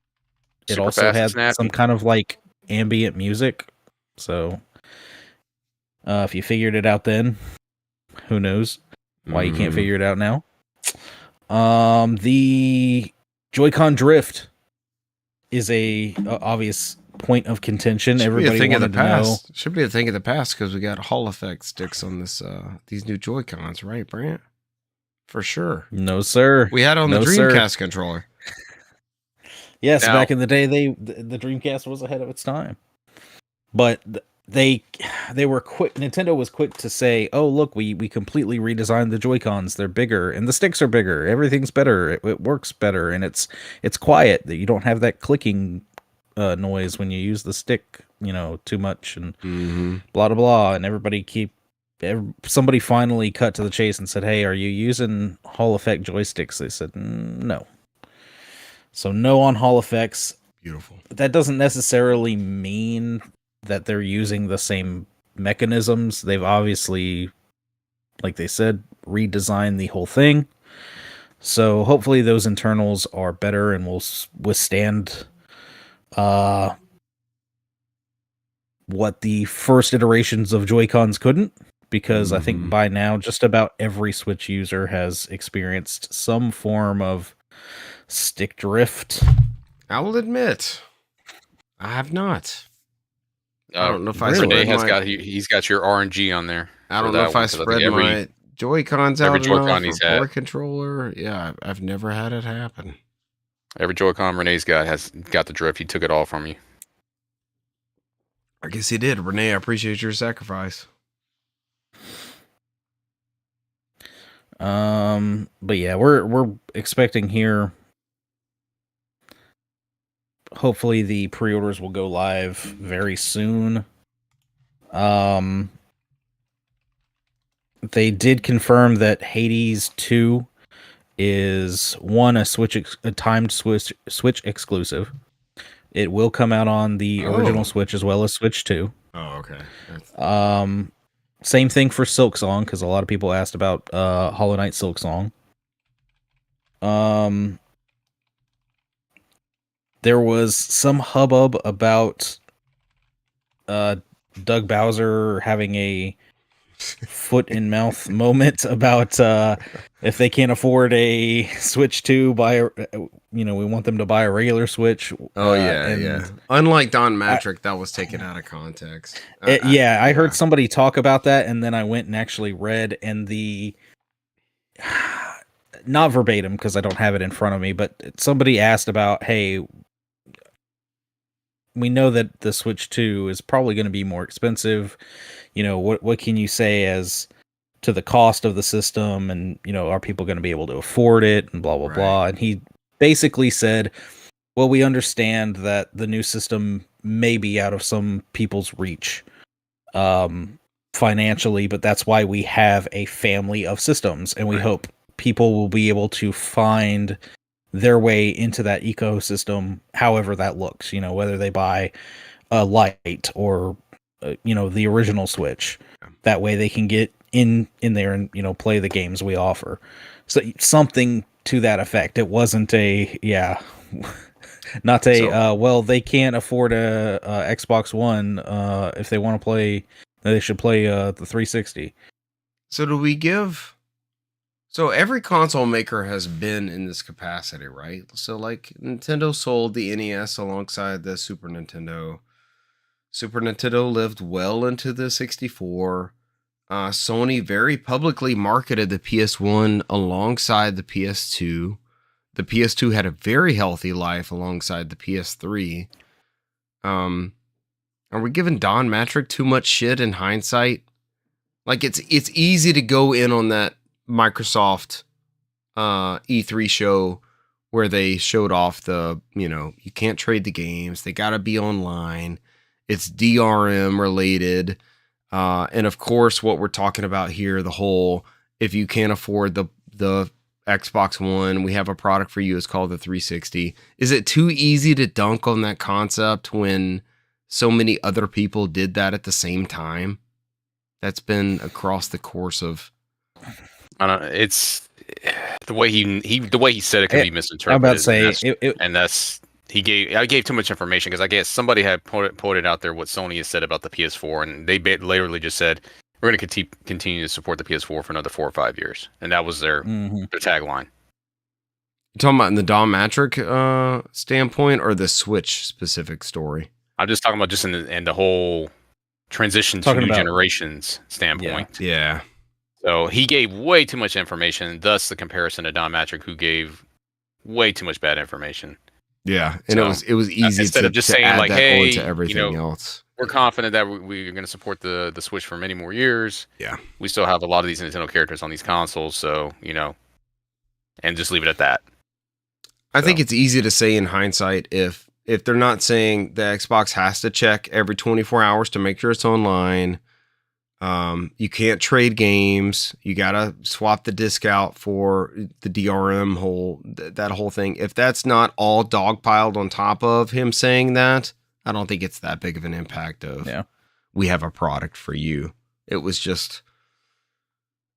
it Super also fast and had snappy. some kind of like ambient music. So if you figured it out then, who knows why you can't figure it out now. The Joy-Con drift is a obvious point of contention. Everybody wanted to know. Should be a thing of the past because we got Hall effect sticks on this these new Joy-Cons, right, Brant? For sure. No, sir. We had it on the Dreamcast controller. Yes, back in the day, the Dreamcast was ahead of its time. But they were quick. Nintendo was quick to say, "Oh, look, we completely redesigned the Joy-Cons. They're bigger, and the sticks are bigger. Everything's better. It works better, and it's quiet. That you don't have that clicking noise when you use the stick, too much and blah blah blah." And somebody finally cut to the chase and said, "Hey, are you using Hall effect joysticks?" They said, "No." So no on Hall effects. Beautiful. That doesn't necessarily mean that they're using the same mechanisms. They've obviously, like they said, redesigned the whole thing. So hopefully those internals are better and will withstand what the first iterations of Joy-Cons couldn't. Because I think by now, just about every Switch user has experienced some form of stick drift. I will admit, I have not. I don't know if Renee he's got your RNG on there. I don't know if I spread my Joy-Cons out Joy-Con enough or controller. Yeah, I've never had it happen. Every Joy-Con Renee's got has got the drift. He took it all from you. I guess he did. Renee, I appreciate your sacrifice. But yeah, we're expecting here. Hopefully the pre-orders will go live very soon. They did confirm that Hades 2 is a timed Switch exclusive. It will come out on the original Switch as well as Switch 2. Oh, okay. Same thing for Silksong, because a lot of people asked about Hollow Knight Silksong. There was some hubbub about Doug Bowser having a foot in mouth moment about if they can't afford a Switch 2, we want them to buy a regular Switch. Yeah. Unlike Don Matrick, that was taken out of context. I heard somebody talk about that, and then I went and actually read, and not verbatim because I don't have it in front of me, but somebody asked about, hey, we know that the Switch 2 is probably going to be more expensive. What can you say as to the cost of the system, and are people going to be able to afford it, and blah blah blah. And he basically said, well, we understand that the new system may be out of some people's reach financially, but that's why we have a family of systems, and we hope people will be able to find their way into that ecosystem however that looks, whether they buy a Lite or the original Switch. That way they can get in there and play the games we offer. So something to that effect. It wasn't not well, they can't afford a Xbox One. If they want to play, they should play the 360. So do we give? So every console maker has been in this capacity, right? So like Nintendo sold the NES alongside the Super Nintendo. Super Nintendo lived well into the 64. Sony very publicly marketed the PS1 alongside the PS2. The PS2 had a very healthy life alongside the PS3. Are we giving Don Matrick too much shit in hindsight? Like it's easy to go in on that Microsoft E3 show where they showed off the, you can't trade the games. They got to be online. It's DRM related. And of course, what we're talking about here, the whole, if you can't afford the Xbox One, we have a product for you. It's called the 360. Is it too easy to dunk on that concept when so many other people did that at the same time? That's been across the course of. I don't know. It's the way he said it can be misinterpreted. I'm about to say I gave too much information because I guess somebody had put out there what Sony has said about the PS4, and they literally just said we're going to continue to support the PS4 for another 4 or 5 years, and that was their tagline. You talking about in the Don Matrick standpoint or the Switch specific story? I'm just talking about just in the whole transition to new generations standpoint. Yeah. So he gave way too much information, thus the comparison to Don Matrick, who gave way too much bad information. Yeah, and it was easy instead of just saying add like, that hey, to everything else. We're confident that we're going to support the Switch for many more years. Yeah, we still have a lot of these Nintendo characters on these consoles, so and just leave it at that. I think it's easy to say in hindsight if they're not saying the Xbox has to check every 24 hours to make sure it's online. You can't trade games. You gotta swap the disc out for the DRM that whole thing. If that's not all dogpiled on top of him saying that, I don't think it's that big of an impact of we have a product for you. It was just,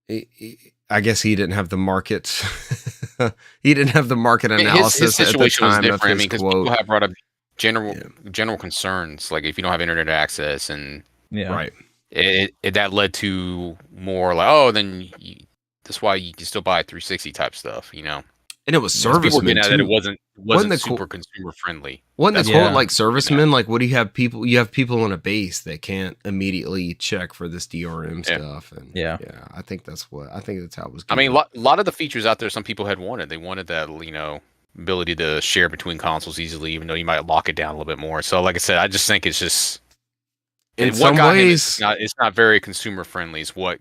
I guess he didn't have the market. He didn't have the market analysis his situation at the time was different. of his because quote. people have brought up general concerns, like if you don't have internet access and right. That led to more like, that's why you can still buy 360 type stuff, And it was servicemen too. That it wasn't super consumer friendly. Wasn't the quote like servicemen? Like, what do you have people? You have people on a base that can't immediately check for this DRM stuff, and I think that's how it was. I mean, a lot of the features out there, some people had wanted. They wanted that, ability to share between consoles easily, even though you might lock it down a little bit more. So, like I said, I just think it's just. In some ways, it's not very consumer friendly. It's what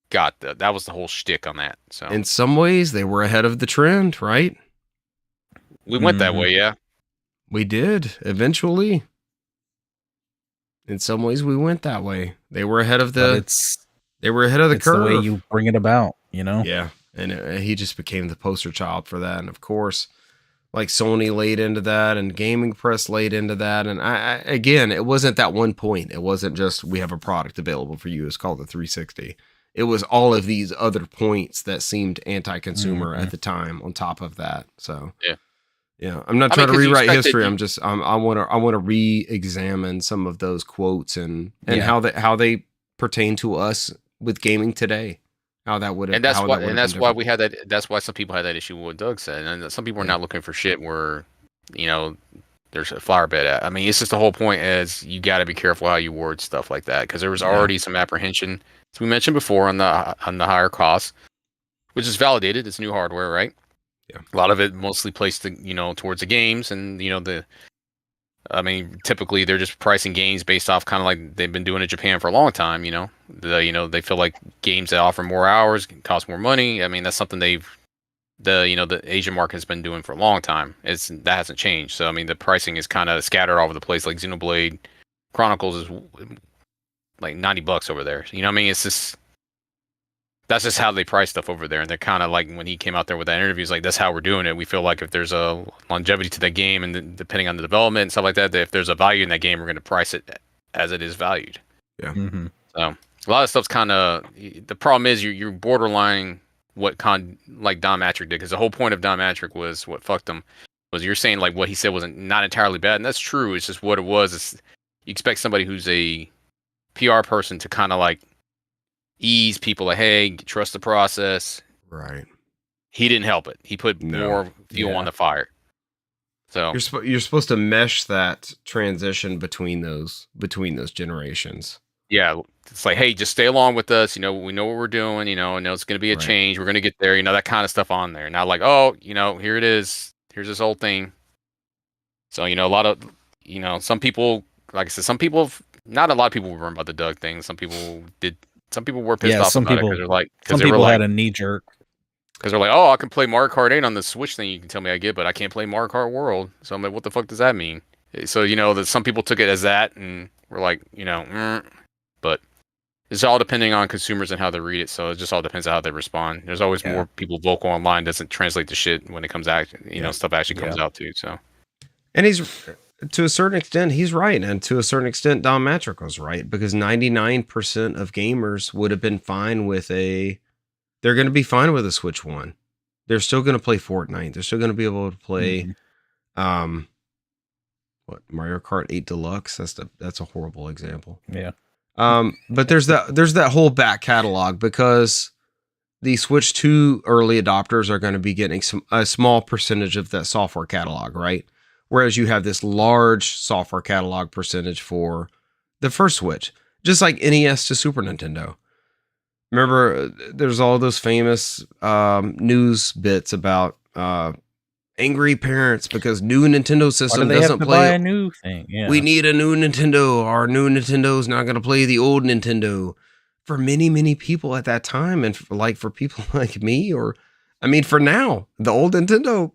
got that was the whole shtick on that. So in some ways, they were ahead of the trend, right? We went that way, yeah. We did eventually. In some ways, we went that way. They were ahead of the. They were ahead of the curve. The way you bring it about, Yeah, and he just became the poster child for that, and of course. Like Sony laid into that and Gaming Press laid into that. And again, it wasn't that one point. It wasn't just we have a product available for you. It's called the 360. It was all of these other points that seemed anti-consumer at the time on top of that. So yeah. I'm not trying to rewrite history. I want to re-examine some of those quotes and how they pertain to us with gaming today. How that would have, and that's why we had that. That's why some people had that issue with what Doug said, and some people are not looking for shit where, there's a flower bed at. I mean, it's just the whole point is you got to be careful how you word stuff like that because there was already some apprehension, as we mentioned before, on the higher costs, which is validated. It's new hardware, right? Yeah. A lot of it mostly placed, towards the games, and typically they're just pricing games based off kind of like they've been doing in Japan for a long time. They feel like games that offer more hours cost more money. I mean, that's something the Asian market has been doing for a long time. That hasn't changed. So I mean, the pricing is kind of scattered all over the place. Like Xenoblade Chronicles is like $90 over there. It's just that's just how they price stuff over there. And they're kind of like when he came out there with that interview, he's like, that's how we're doing it. We feel like if there's a longevity to that game and depending on the development and stuff like that, if there's a value in that game, we're going to price it as it is valued. Yeah. Mm-hmm. So a lot of stuff's kind of the problem is you're borderline what like Don Matrick did, because the whole point of Don Matrick was what fucked him was you're saying like what he said wasn't not entirely bad, and that's true. It's just what it was. It's, you expect somebody who's a PR person to kind of like ease people, like, hey, trust the process. Right. He didn't help it. He put more fuel on the fire. So you're supposed to mesh that transition between those generations. Yeah, it's like, hey, just stay along with us. You know, we know what we're doing. You know, it's going to be a change. We're going to get there. You know, that kind of stuff on there. Not like, oh, you know, here it is. Here's this whole thing. So, you know, a lot of, you know, some people, like I said, not a lot of people were about the Doug thing. Some people were pissed off about it because they're like, some people had a knee jerk. Because they're like, oh, I can play Mario Kart 8 on the Switch thing. You can tell me I get, but I can't play Mario Kart World. So I'm like, what the fuck does that mean? So, you know, that some people took it as that, and we're like, you know, but it's all depending on consumers and how they read it. So it just all depends on how they respond. There's always more people vocal online doesn't translate the shit when it comes out. You know, stuff actually comes out too. So, and he's to a certain extent he's right, and to a certain extent Don Matrick was right, because 99% of gamers would have been fine with they're going to be fine with a Switch One. They're still going to play Fortnite. They're still going to be able to play, Mario Kart 8 Deluxe. That's a horrible example. Yeah. But there's that whole back catalog, because the Switch 2 early adopters are going to be getting a small percentage of that software catalog, right? Whereas you have this large software catalog percentage for the first Switch, just like NES to Super Nintendo. Remember, there's all those famous news bits about angry parents because new Nintendo system doesn't play a new thing. Yeah. We need a new Nintendo. Our new Nintendo's not going to play the old Nintendo. For many, many people at that time, and for people like me, for now, the old Nintendo,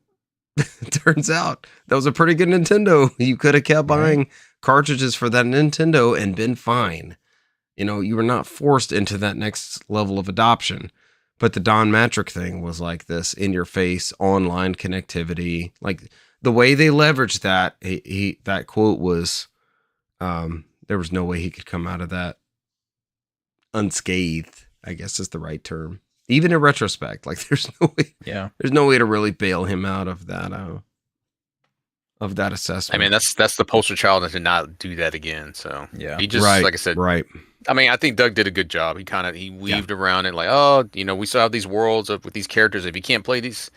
turns out that was a pretty good Nintendo. You could have kept buying cartridges for that Nintendo and been fine. You know, you were not forced into that next level of adoption. But the Don Matrick thing was like this in-your-face online connectivity. Like the way they leveraged that, that quote was, there was no way he could come out of that unscathed, I guess is the right term. Even in retrospect, like there's no way to really bail him out of that assessment. I mean, that's the poster child that did not do that again. So he just, like I said, I mean, I think Doug did a good job. He weaved around it like, oh, you know, we still have these worlds with these characters. If you can't play these,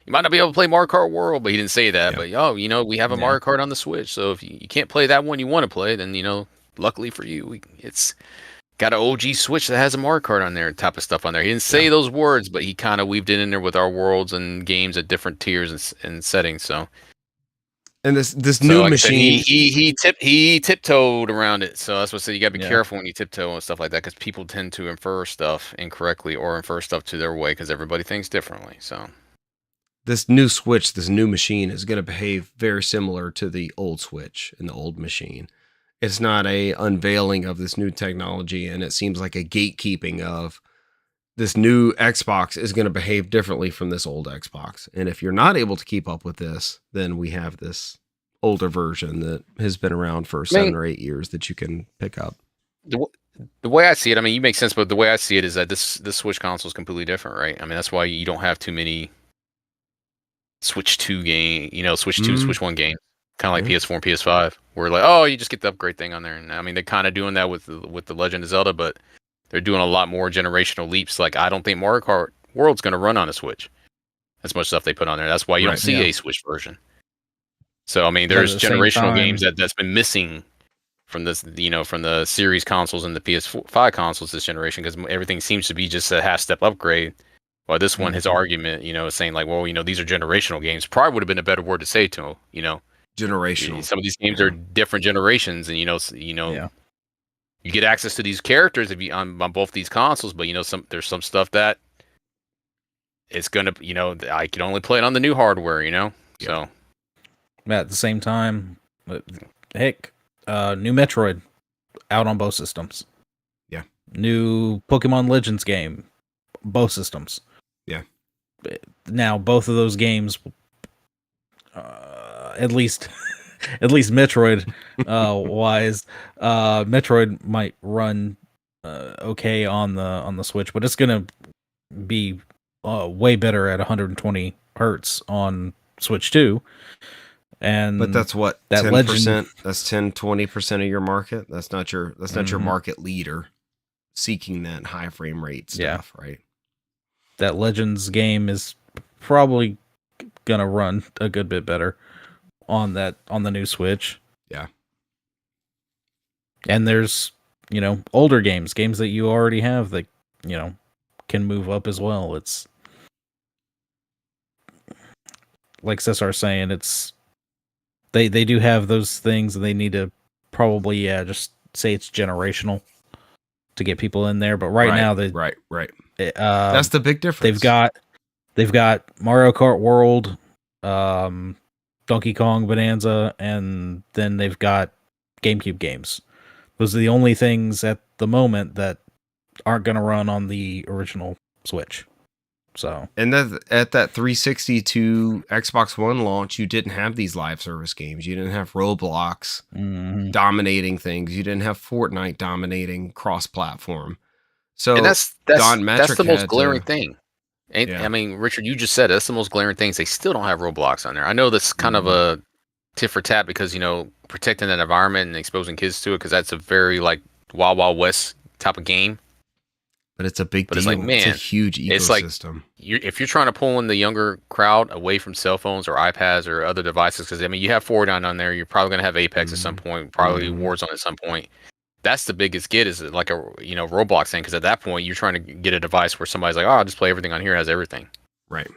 you might not be able to play Mario Kart World, but he didn't say that. But, oh, you know, we have a Mario Kart on the Switch. So if you can't play that one you want to play, then, you know, luckily for you, it's got an OG Switch that has a Mario Kart on there, type of stuff on there. He didn't say those words, but he kind of weaved it in there with our worlds and games at different tiers and settings. So. And this new machine, he tiptoed around it. So that's what I said. You gotta be careful when you tiptoe and stuff like that, because people tend to infer stuff incorrectly or infer stuff to their way, because everybody thinks differently. So this new Switch, this new machine is going to behave very similar to the old Switch and the old machine. It's not a unveiling of this new technology, and it seems like a gatekeeping of this new Xbox is going to behave differently from this old Xbox. And if you're not able to keep up with this, then we have this older version that has been around for 7 or 8 years that you can pick up. The way I see it, I mean, you make sense, but the way I see it is that this Switch console is completely different, right? I mean, that's why you don't have too many Switch 2 game, you know, Switch 2, Switch 1 games, kind of like PS4 and PS5, where like, oh, you just get the upgrade thing on there. And I mean, they're kind of doing that with the Legend of Zelda, but they're doing a lot more generational leaps. Like, I don't think Mario Kart World's going to run on a Switch. As much stuff they put on there. That's why you don't see a Switch version. So, I mean, there's generational games that's been missing from this, you know, from the series consoles and the PS5 consoles this generation, because everything seems to be just a half-step upgrade. While this one, his argument, you know, is saying like, well, you know, these are generational games. Probably would have been a better word to say to him, you know. Generational. Some of these games are different generations, and you know. You get access to these characters if you on both these consoles, but you know, there's some stuff that it's gonna, you know, I can only play it on the new hardware, you know. So at the same time, heck, new Metroid out on both systems. Yeah. New Pokemon Legends game, both systems. Yeah. Now both of those games, at least at least Metroid wise, Metroid might run okay on the Switch, but it's gonna be way better at 120 hertz on Switch 2. And But that's what, that 10%? Legend, That's 10-20% of your market. That's not your Mhm. market leader seeking that high frame rate stuff, right? that Legends game is probably gonna run a good bit better on the new Switch. Yeah. And there's, older games that you already have that, can move up as well. It's like Cesar saying, it's they do have those things, and they need to probably just say it's generational to get people in there. But right now, right. That's the big difference. they've got Mario Kart World, Donkey Kong Bonanza, and then they've got GameCube games. Those are the only things at the moment that aren't going to run on the original Switch. So, and that at that 360 to Xbox One launch, you didn't have these live service games. You didn't have Roblox dominating things. You didn't have Fortnite dominating cross-platform. So and that's Don Metric the most had glaring to- thing. And Yeah. I mean, Richard, you just said it. That's the most glaring things. They still don't have Roblox on there. I know that's kind of a tit for tat because protecting that environment and exposing kids to it, because that's a very like Wild Wild West type of game. But it's a big But deal. it's like, man, it's a huge ecosystem. it's like if you're trying to pull in the younger crowd away from cell phones or iPads or other devices, because I mean, you have Fortnite on there. You're probably going to have Apex at some point, probably Warzone at some point. That's the biggest get, is like a Roblox thing, because at that point you're trying to get a device where somebody's like, oh, I'll just play everything on here, it has everything. Right.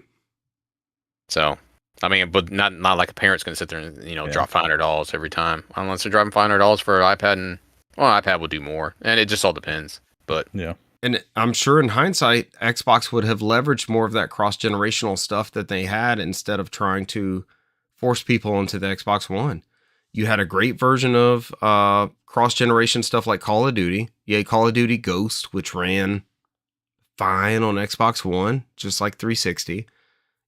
So, I mean, but not like a parent's going to sit there and drop $500 every time, unless they're dropping $500 for an iPad, and iPad will do more, and it just all depends. But yeah. And I'm sure in hindsight, Xbox would have leveraged more of that cross-generational stuff that they had instead of trying to force people into the Xbox One. You had a great version of cross-generation stuff like Call of Duty. You had Call of Duty Ghost, which ran fine on Xbox One, just like 360.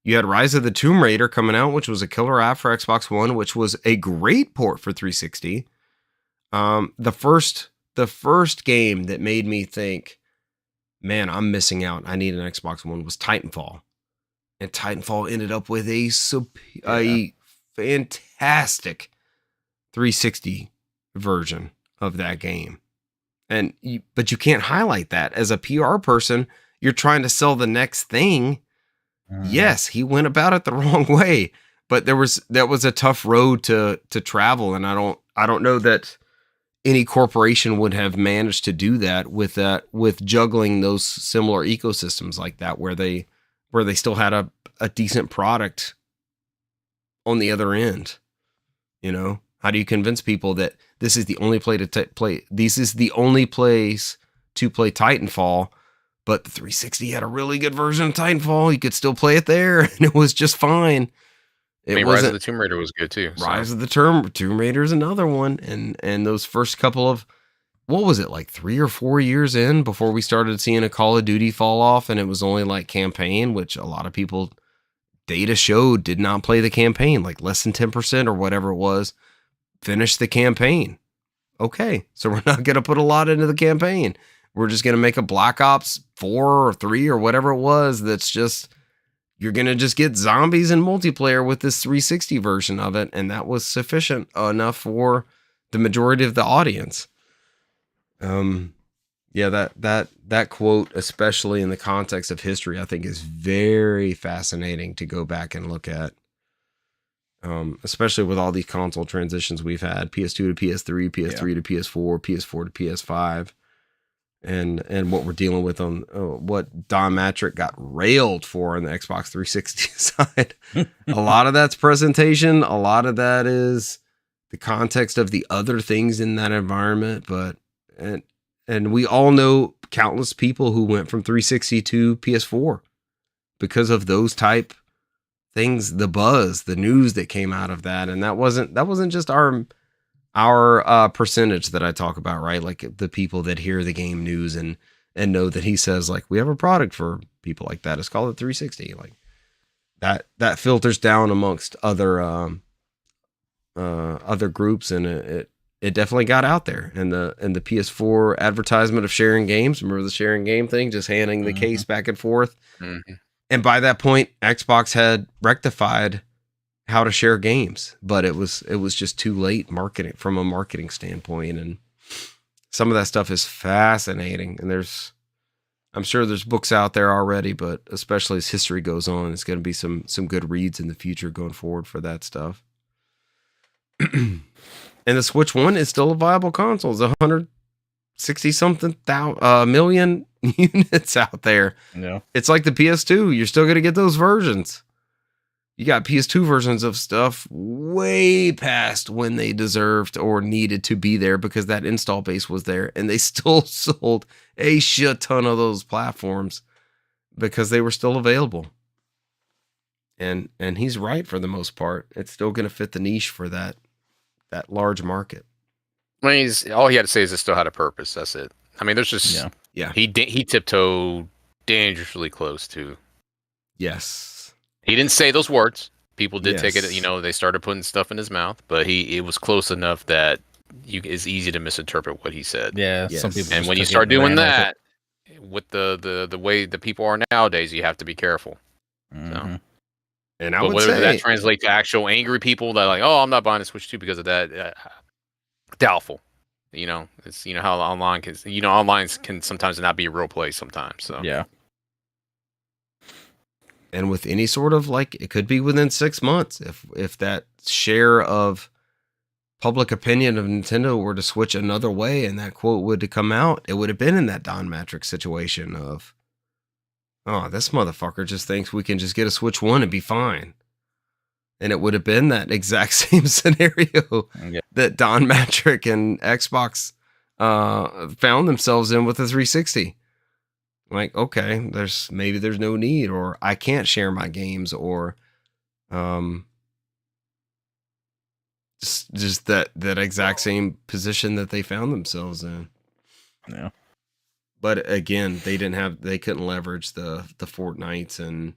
You had Rise of the Tomb Raider coming out, which was a killer app for Xbox One, which was a great port for 360. The first game that made me think, man, I'm missing out, I need an Xbox One, was Titanfall. And Titanfall ended up with a fantastic 360 version of that game. But you can't highlight that. As a PR person, you're trying to sell the next thing. Yes, he went about it the wrong way, but that was a tough road to travel, and I don't know that any corporation would have managed to do that with juggling those similar ecosystems like that, where they still had a decent product on the other end. How do you convince people that this is the only this is the only place to play Titanfall, but the 360 had a really good version of Titanfall. You could still play it there, and it was just fine. Rise of the Tomb Raider was good too. Rise of the Tomb Raider is another one, and those first couple of, what was it, like 3 or 4 years in before we started seeing a Call of Duty fall off, and it was only like campaign, which a lot of people, data showed, did not play the campaign, like less than 10% or whatever it was, finished the campaign. Okay, so we're not going to put a lot into the campaign. We're just going to make a Black Ops 4 or 3 or whatever it was that's just, you're going to just get zombies and multiplayer with this 360 version of it. And that was sufficient enough for the majority of the audience. Yeah, that quote, especially in the context of history, I think is very fascinating to go back and look at. Especially with all these console transitions we've had, PS2 to PS3, PS3 to PS4, PS4 to PS5. And what we're dealing with on what Don Matrick got railed for on the Xbox 360 side. A lot of that's presentation. A lot of that is the context of the other things in that environment. And we all know countless people who went from 360 to PS4 because of those type things, the buzz, the news that came out of that. And that wasn't just our percentage that I talk about, right? Like the people that hear the game news and know that he says, like, we have a product for people like that. It's called a 360. Like that filters down amongst other other groups, and it definitely got out there. And the PS4 advertisement of sharing games, remember the sharing game thing, just handing the case back and forth. And by that point, Xbox had rectified how to share games, but it was just too late from a marketing standpoint. And some of that stuff is fascinating, and I'm sure there's books out there already, but especially as history goes on, it's going to be some good reads in the future going forward for that stuff. And the Switch 1 is still a viable console. It's 160 something million units out there. Yeah. It's like the PS2. You're still going to get those versions. You got PS2 versions of stuff way past when they deserved or needed to be there because that install base was there, and they still sold a shit ton of those platforms because they were still available. And he's right for the most part. It's still going to fit the niche for that large market. I mean, all he had to say is it still had a purpose. That's it. I mean, there's just yeah. He tiptoed dangerously close to. Yes. He didn't say those words. People did take it. Yes. You know, they started putting stuff in his mouth, but it was close enough that it's easy to misinterpret what he said. Yeah. Yes. Some people. And just when you took it start and doing ran with that, with the way the people are nowadays, you have to be careful. it. So. And I But would whether say that translates to actual angry people that are like, oh, I'm not buying a Switch 2 because of that, doubtful. You know, it's how online can sometimes not be a real place sometimes. So Yeah. And with any sort of it could be within 6 months if that share of public opinion of Nintendo were to switch another way and that quote would to come out, it would have been in that Don Matrix situation of, oh, this motherfucker just thinks we can just get a Switch 1 and be fine. And it would have been that exact same scenario that Don Matrick and Xbox found themselves in with the 360. Like, okay, there's no need, or I can't share my games, or just that exact same position that they found themselves in. Yeah. But again, they couldn't leverage the Fortnites, and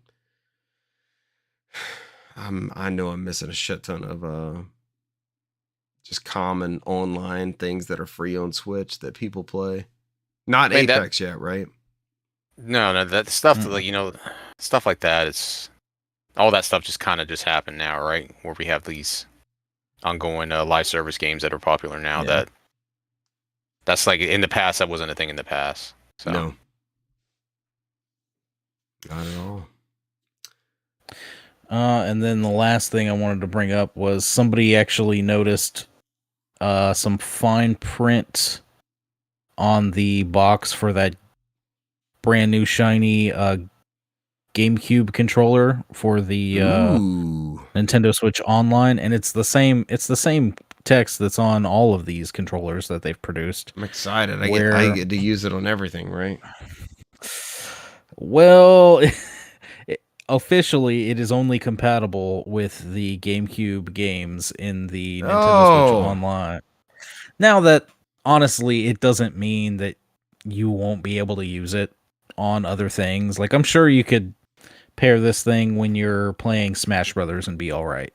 I know I'm missing a shit ton of just common online things that are free on Switch that people play. Not Apex yet, right? No, that stuff, stuff like that. It's all that stuff just kind of just happened now, right? Where we have these ongoing live service games that are popular now. Yeah. That's like in the past. That wasn't a thing in the past. So. No, not at all. And then the last thing I wanted to bring up was somebody actually noticed some fine print on the box for that brand new shiny GameCube controller for the Nintendo Switch Online, and it's the same text that's on all of these controllers that they've produced. I'm excited. I get to use it on everything, right? Well, officially, it is only compatible with the GameCube games in the Nintendo Switch Online. Now that, honestly, it doesn't mean that you won't be able to use it on other things. Like, I'm sure you could pair this thing when you're playing Smash Brothers and be all right.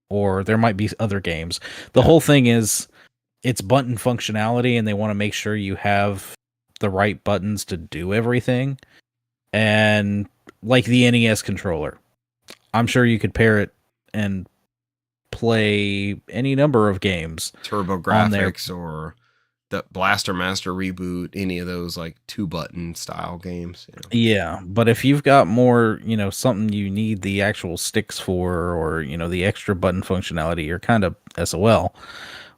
Or there might be other games. The whole thing is, it's button functionality, and they want to make sure you have the right buttons to do everything. And like the NES controller, I'm sure you could pair it and play any number of games. Turbo Graphics or the Blaster Master reboot, any of those like 2-button style games. Yeah, but if you've got more, something you need the actual sticks for, or the extra button functionality, you're kind of SOL.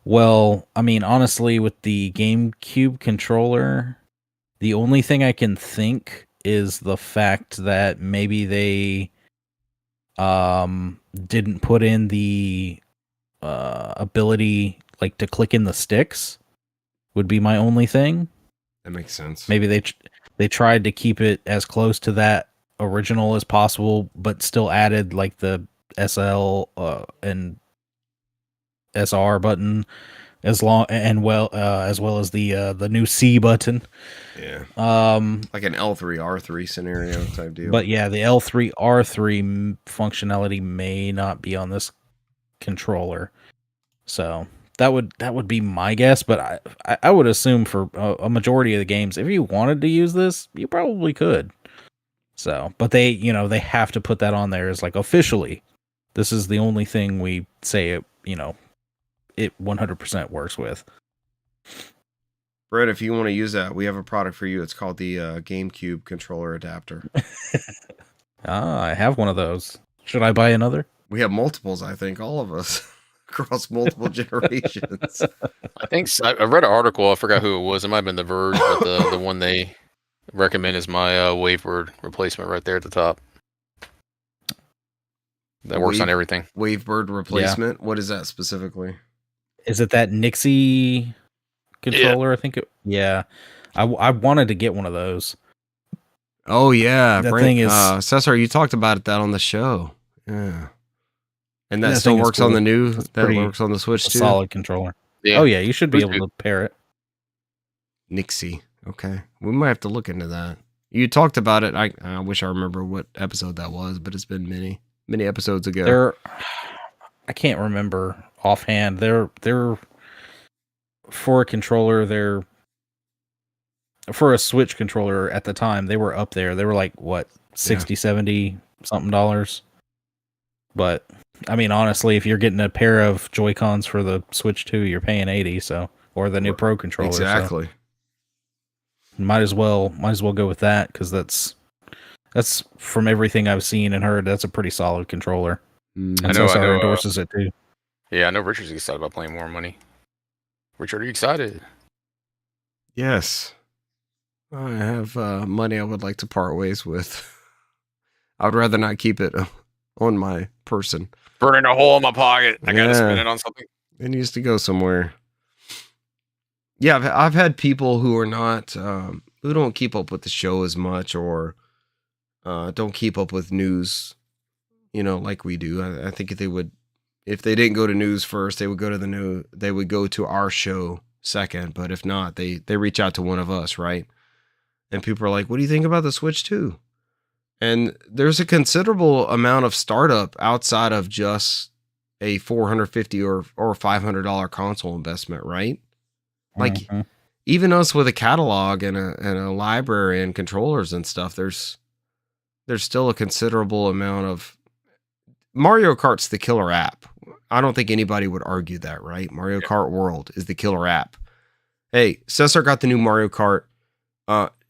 Well, I mean, honestly, with the GameCube controller, the only thing I can think is the fact that maybe they didn't put in the ability to click in the sticks would be my only thing. That makes sense. Maybe they tried to keep it as close to that original as possible, but still added the SL and SR button as well as the new C button. Yeah. Like an L3 R3 scenario type deal. But yeah, the L3 R3 functionality may not be on this controller. So that would be my guess, but I would assume for a majority of the games, if you wanted to use this, you probably could. So, but they have to put that on there as like officially, this is the only thing we say it 100% works with. Brett, if you want to use that, we have a product for you. It's called the GameCube controller adapter. I have one of those. Should I buy another? We have multiples, I think, all of us, across multiple generations. I think I read an article. I forgot who it was. It might have been The Verge, but the one they recommend is my Wavebird replacement right there at the top. That works on everything. Wavebird replacement? Yeah. What is that specifically? Is it that Nixie controller? Yeah. I think I wanted to get one of those. Oh yeah, the thing is, Cesar, you talked about that on the show. Yeah, and that still works on the new. That works on the Switch too. Solid controller. Yeah. Oh yeah, you should be able to pair it. Nixie. Okay, we might have to look into that. You talked about it. I wish I remember what episode that was, but it's been many episodes ago. I can't remember offhand. They're for a controller. For a Switch controller at the time, they were up there. They were like, what, 60, 70 something dollars. But, I mean, honestly, if you're getting a pair of Joy-Cons for the Switch 2, you're paying 80, so, or the new Pro controller. Exactly. So might as well go with that, because that's from everything I've seen and heard, that's a pretty solid controller. And I know endorses it too. Yeah, I know Richard's excited about playing more money. Richard, are you excited? Yes. I have money I would like to part ways with. I would rather not keep it on my person. Burning a hole in my pocket. I gotta spend it on something. It needs to go somewhere. Yeah, I've had people who are not, who don't keep up with the show as much, or don't keep up with news, like we do. I think if they didn't go to news first, they would go to our show second. But if not, they reach out to one of us, right? And people are like, what do you think about the Switch 2? And there's a considerable amount of startup outside of just a $450 or $500 console investment, right? Like, even us with a catalog and a library and controllers and stuff, there's still a considerable amount of... Mario Kart's the killer app. I don't think anybody would argue that, right? Mario Kart World is the killer app. Hey, Cesar got the new Mario Kart.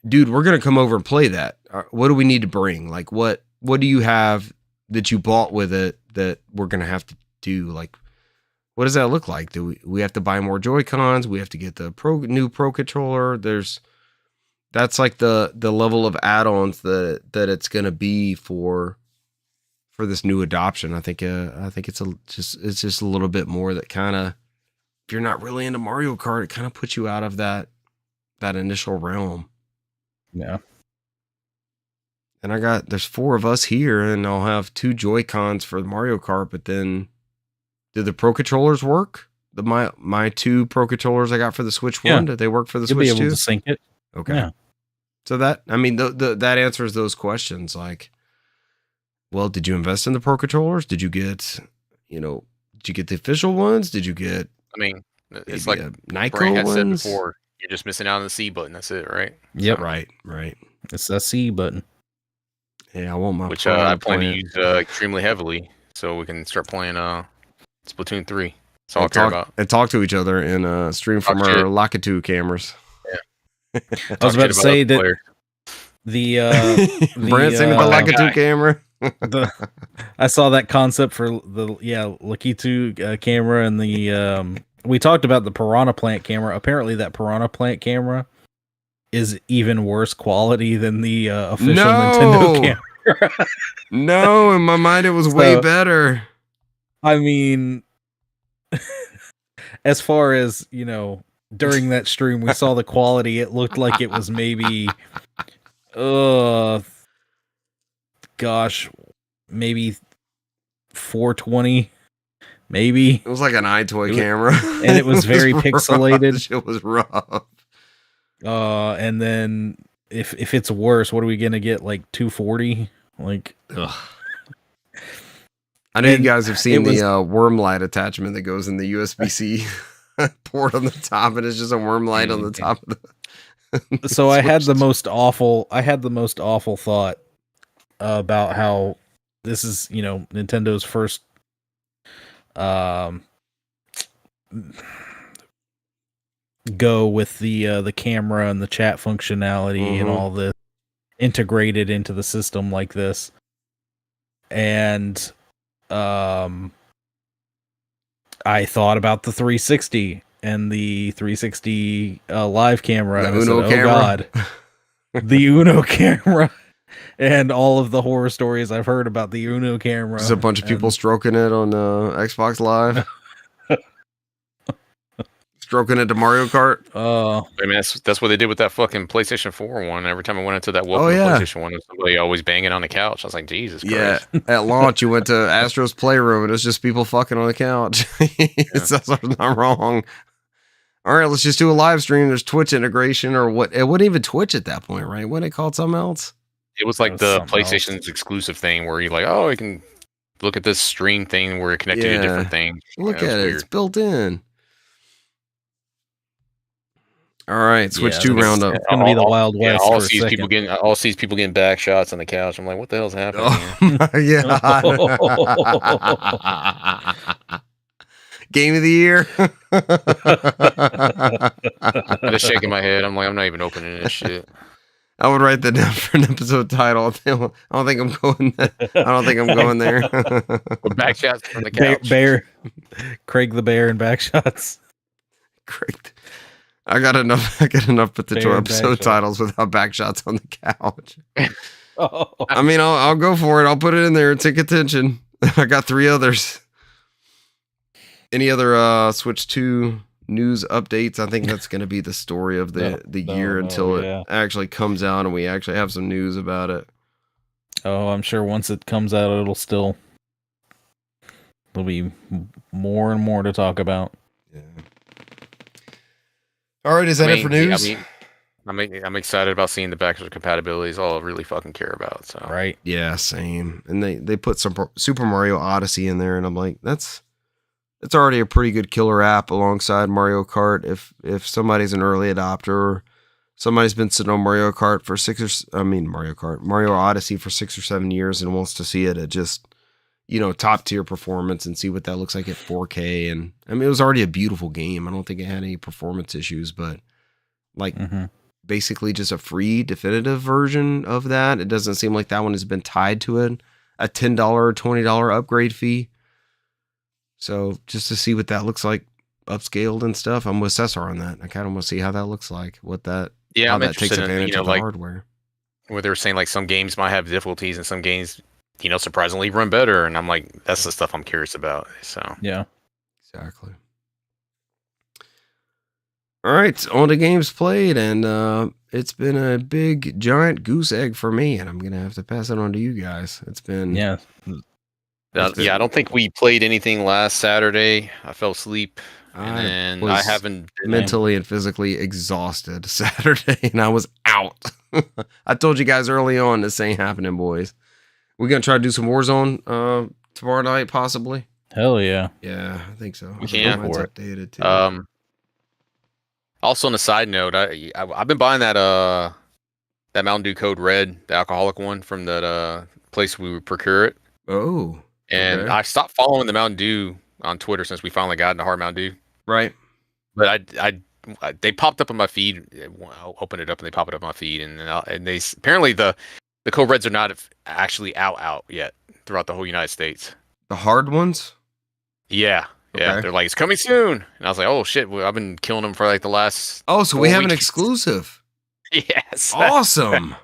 Dude, we're going to come over and play that. What do we need to bring? Like, what do you have that you bought with it that we're going to have to do? Like, what does that look like? Do we have to buy more Joy-Cons? We have to get the new Pro controller. That's like the level of add-ons that it's going to be for this new adoption. I think it's just a little bit more that kind of, if you're not really into Mario Kart, it kind of puts you out of that initial realm. Yeah. And there's 4 of us here, and I'll have 2 Joy-Cons for Mario Kart, but then do the Pro controllers work? My 2 Pro controllers I got for the Switch 1, did they work for the Switch 2? You'll be able to sync it. Okay. Yeah. So that answers those questions. Like, well, did you invest in the Pro controllers? Did you get the official ones? Did you get... I mean, it's like Nyko ones? Said before, you're just missing out on the C button. That's it, right? Yep. Right. It's the C button. Yeah, I want my... Which I plan to use extremely heavily, so we can start playing Splatoon 3. That's all I care about. And talk to each other and stream from our Lakitu cameras. Yeah. I was about to say that the Brand singing the Lakitu camera. I saw that concept for the Lakitu camera, and the we talked about the Piranha Plant camera. Apparently that Piranha Plant camera is even worse quality than the official Nintendo camera. No, in my mind it was way better. I mean, as far as, during that stream we saw the quality, it looked like it was maybe maybe 420, maybe. It was like an iToy camera, and it was very pixelated. It was rough. And then if it's worse, what are we gonna get? Like 240? Like, ugh. I know you And guys have seen it was- the worm light attachment that goes in the USB-C port on the top, and it's just a worm light on the top of the. So I had the Switch. most awful thought about how this is, Nintendo's first go with the camera and the chat functionality and Mhm. all this integrated into the system like this. And I thought about the 360 and the 360 live camera. The And I said, Uno oh camera. God, the Uno camera. And all of the horror stories I've heard about the Uno camera. Just a bunch of people stroking it on Xbox Live. Stroking it to Mario Kart. I mean, that's what they did with that fucking PlayStation 4 one. Every time I went into that welcome to yeah. PlayStation 1, there was somebody always banging on the couch. I was like, Jesus Yeah, Christ. at launch you went to Astro's Playroom and it was just people fucking on the couch. That's not wrong. All right, let's just do a live stream. There's Twitch integration or what? It wasn't even Twitch at that point, right? What they called something else? It was like was the something else. PlayStation's exclusive thing where you're like, oh, you can look at this stream thing where it connected to different things. Look Yeah, at was it. weird. It's built in. All right, Switch Yeah, 2 it's- roundup. It's gonna be the Wild Yeah, West. all for a sees second. people getting back shots on the couch. I'm like, what the hell's happening? Oh here? my god. Game of the year. I'm just shaking my head. I'm like, I'm not even opening this shit. I would write that down for an episode title. I don't think I'm going there. I don't think I'm going there. With back shots from the Bear, couch. Craig the Bear and backshots. Great. I got enough potential Bear episode backshots. titles without backshots on the couch. Oh. I mean, I'll go for it. I'll put it in there and take attention. I got 3 others. Any other Switch 2 news updates? I think that's going to be the story of the year until it actually comes out and we actually have some news about it. Oh, I'm sure once it comes out, there'll be more and more to talk about. Yeah. All right, is that it for news? I'm excited about seeing the backwards compatibility. Is all I really fucking care about. So Right. Yeah, same. And they put some Super Mario Odyssey in there, and I'm like, it's already a pretty good killer app alongside Mario Kart. If somebody's an early adopter, or somebody's been sitting on Mario Odyssey for 6 or 7 years and wants to see it at just, top tier performance and see what that looks like at 4K. And I mean, it was already a beautiful game. I don't think it had any performance issues, but like basically just a free definitive version of that. It doesn't seem like that one has been tied to a $10 or $20 upgrade fee. So just to see what that looks like upscaled and stuff, I'm with Cesar on that. I kind of want to see how that looks like, how I'm that takes interested advantage in, of the hardware. where they were saying like some games might have difficulties and some games, surprisingly run better. And I'm like, that's the stuff I'm curious about. So Yeah. Exactly. All right, on to games played, and it's been a big giant goose egg for me, and I'm gonna have to pass it on to you guys. It's been Yeah. I don't think we played anything last Saturday. I fell asleep, and was I haven't been mentally and physically exhausted Saturday, and I was out. I told you guys early on this ain't happening, boys. We're gonna try to do some Warzone tomorrow night, possibly. Hell yeah. Yeah, I think so. We can Mine's for it. updated too. Also, on a side note, I've been buying that Mountain Dew Code Red, the alcoholic one from that place we would procure it. Oh, And okay. I stopped following the Mountain Dew on Twitter since we finally got into Hard Mountain Dew. Right. But they popped up on my feed. I'll open it up and they pop it up on my feed, and they apparently the Code Reds are not actually out yet throughout the whole United States. The hard ones. Yeah. Yeah, Okay. they're like, it's coming soon. And I was like, oh shit, well, I've been killing them for like the last. Oh, so we 4 have an weeks. exclusive. Yes. Awesome.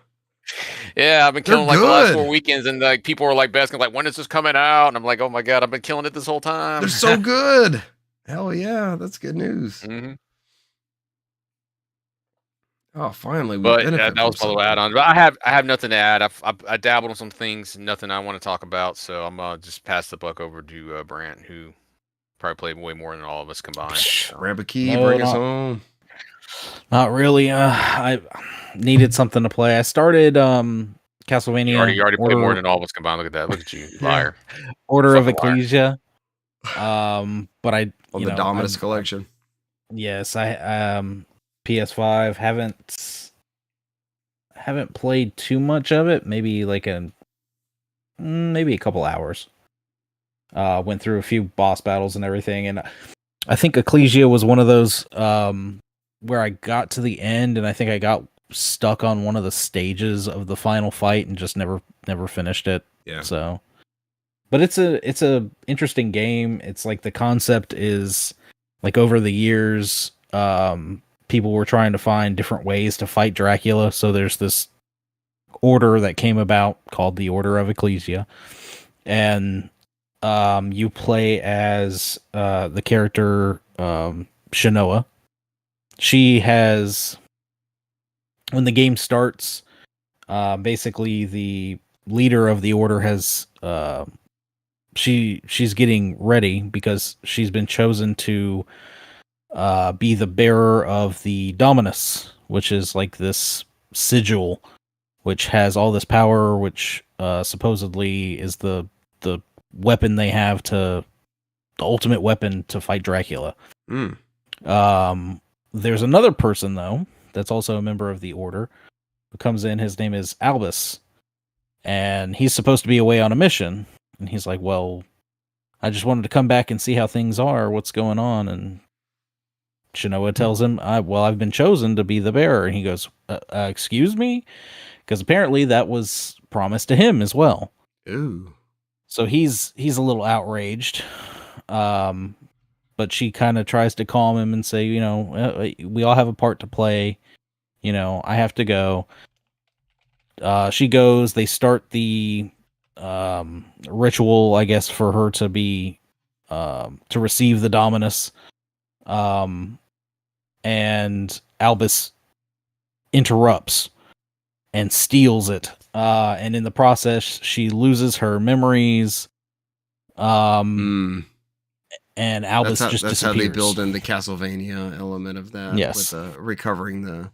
Yeah, I've been They're killing like the last good. 4 weekends, and like people are like asking like, when is this coming out? And I'm like, oh my god, I've been killing it this whole time. They're so good. Hell yeah, that's good news. hmm Oh, finally, we But benefit that was from my little something. add-on. But I have nothing to add. I dabbled on some things, nothing I want to talk about. So I'm just pass the buck over to Brant, who probably played way more than all of us combined. So. Grab a key, No, bring us not- home. Not really. I needed something to play. I started Castlevania. You already played more than all of us combined. Look at that. Look at you, liar. Order of Fucking liar. Ecclesia. But I On the Dominus collection. Yes, I PS5 haven't played too much of it. Maybe like maybe a couple hours. Went through a few boss battles and everything, and I think Ecclesia was one of those where I got to the end, and I think I got stuck on one of the stages of the final fight and just never finished it. Yeah. So, but it's a interesting game. It's like the concept is like over the years, people were trying to find different ways to fight Dracula. So there's this order that came about called the Order of Ecclesia, and you play as the character Shanoa. She has, when the game starts, basically the leader of the order has she's getting ready because she's been chosen to be the bearer of the Dominus, which is like this sigil which has all this power, which supposedly is the weapon they have the ultimate weapon to fight Dracula. There's another person though that's also a member of the order who comes in. His name is Albus, and he's supposed to be away on a mission. And he's like, "Well, I just wanted to come back and see how things are. What's going on?" And Shanoa tells him, "I've been chosen to be the bearer." And he goes, "Excuse me," because apparently that was promised to him as well. Ooh. So he's a little outraged. But she kind of tries to calm him and say, we all have a part to play. I have to go. She goes. They start the ritual, I guess, for her to be to receive the Dominus. And Albus interrupts and steals it. And in the process, she loses her memories. And Albus just disappears. That's how they build in the Castlevania element of that. Yes. With recovering the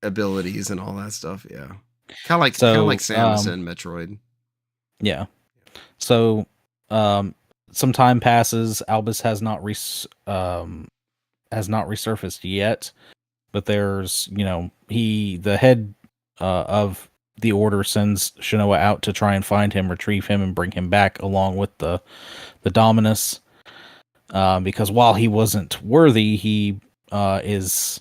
abilities and all that stuff. Yeah. Kind of like Samus in Metroid. Yeah. So some time passes. Albus has not resurfaced yet. But there's, the head of the order sends Shanoa out to try and find him, retrieve him, and bring him back along with the Dominus. Because while he wasn't worthy, he is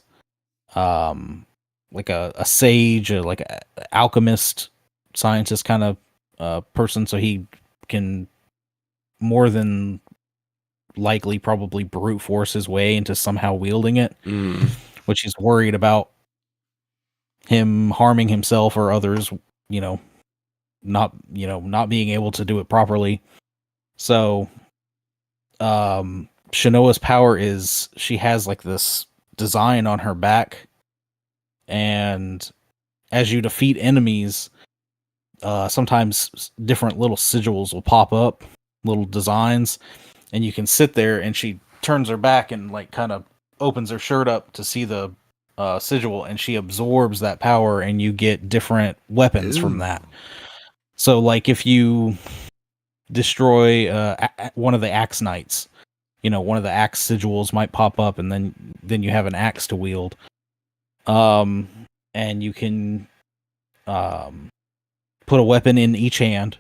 like a sage, or like an alchemist, scientist kind of person. So he can more than likely probably brute force his way into somehow wielding it, which he's worried about him harming himself or others, not being able to do it properly. So Shanoa's power is she has like this design on her back, and as you defeat enemies, sometimes different little sigils will pop up, little designs, and you can sit there, and she turns her back and like kind of opens her shirt up to see the sigil, and she absorbs that power, and you get different weapons from that. So like if you destroy one of the axe knights, one of the axe sigils might pop up, and then you have an axe to wield, and you can put a weapon in each hand,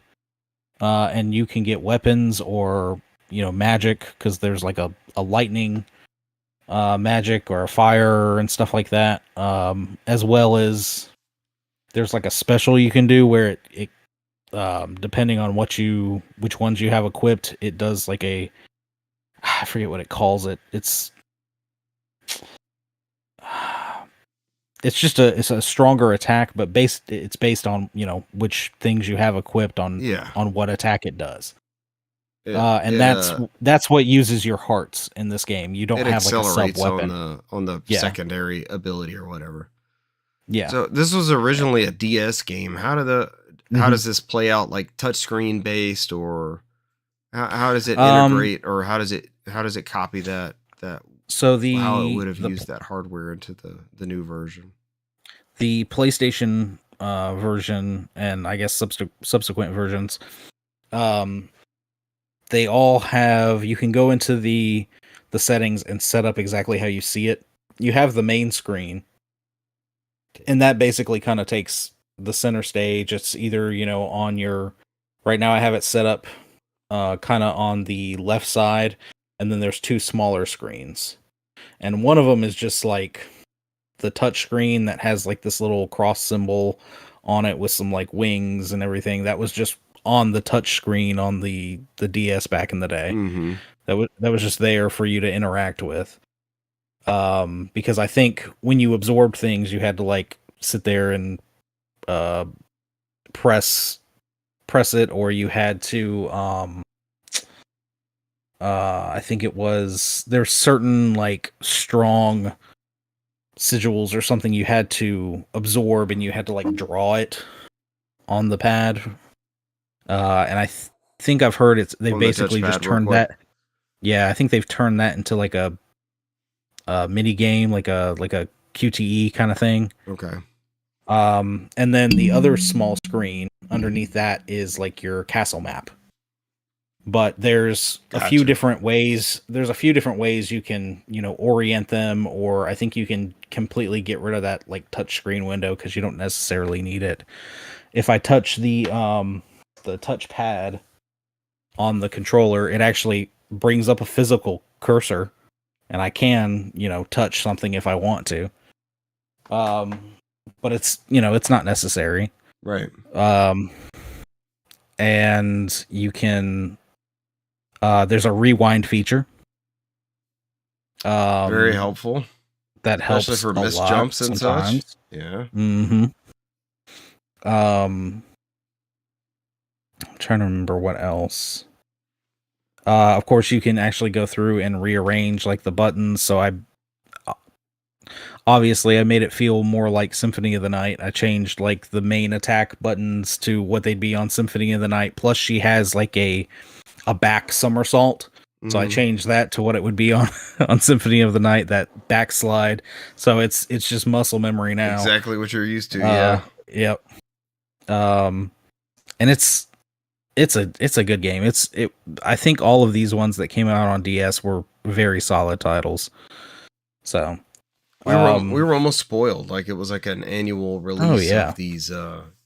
and you can get weapons or magic, because there's like a lightning magic or a fire and stuff like that, as well as there's like a special you can do where it depending on which ones you have equipped, it does like I forget what it calls it. It's just a stronger attack, but it's based on which things you have equipped on what attack it does. That's what uses your hearts in this game. You don't have like a sub weapon on the secondary ability or whatever. Yeah. So this was originally a DS game. How does this play out? Like touchscreen based, or how does it integrate, or how does it copy that? So how it would have used that hardware into the new version. The PlayStation version and I guess subsequent versions, they all have, you can go into the settings and set up exactly how you see it. You have the main screen, and that basically kind of takes the center stage. It's either, on your, right now I have it set up kind of on the left side, and then there's two smaller screens. And one of them is just like the touch screen that has like this little cross symbol on it with some like wings and everything. That was just on the touch screen on the DS back in the day. Mm-hmm. That was just there for you to interact with. Because I think when you absorbed things, you had to like sit there and press it, or you had to I think it was, there's certain like strong sigils or something you had to absorb, and you had to like draw it on the pad. And I think I've heard they basically just turned that. Yeah, I think they've turned that into like a mini game, like a QTE kind of thing. Okay. And then the other small screen underneath that is like your castle map. But there's a few different ways. There's a few different ways you can, orient them, or I think you can completely get rid of that like touch screen window because you don't necessarily need it. If I touch the touch pad on the controller, it actually brings up a physical cursor, and I can, touch something if I want to. But it's, it's not necessary. Right. And you can, there's a rewind feature. Very helpful. That helps especially for missed jumps and such. Yeah. Mm-hmm. I'm trying to remember what else. Of course, you can actually go through and rearrange like the buttons. So I made it feel more like Symphony of the Night. I changed like the main attack buttons to what they'd be on Symphony of the Night. Plus, she has like a back somersault. So I changed that to what it would be on Symphony of the Night, that backslide. So it's just muscle memory now. Exactly what you're used to. Yeah. Yep. And it's a good game. I think all of these ones that came out on DS were very solid titles. So we were almost spoiled. Like it was like an annual release of these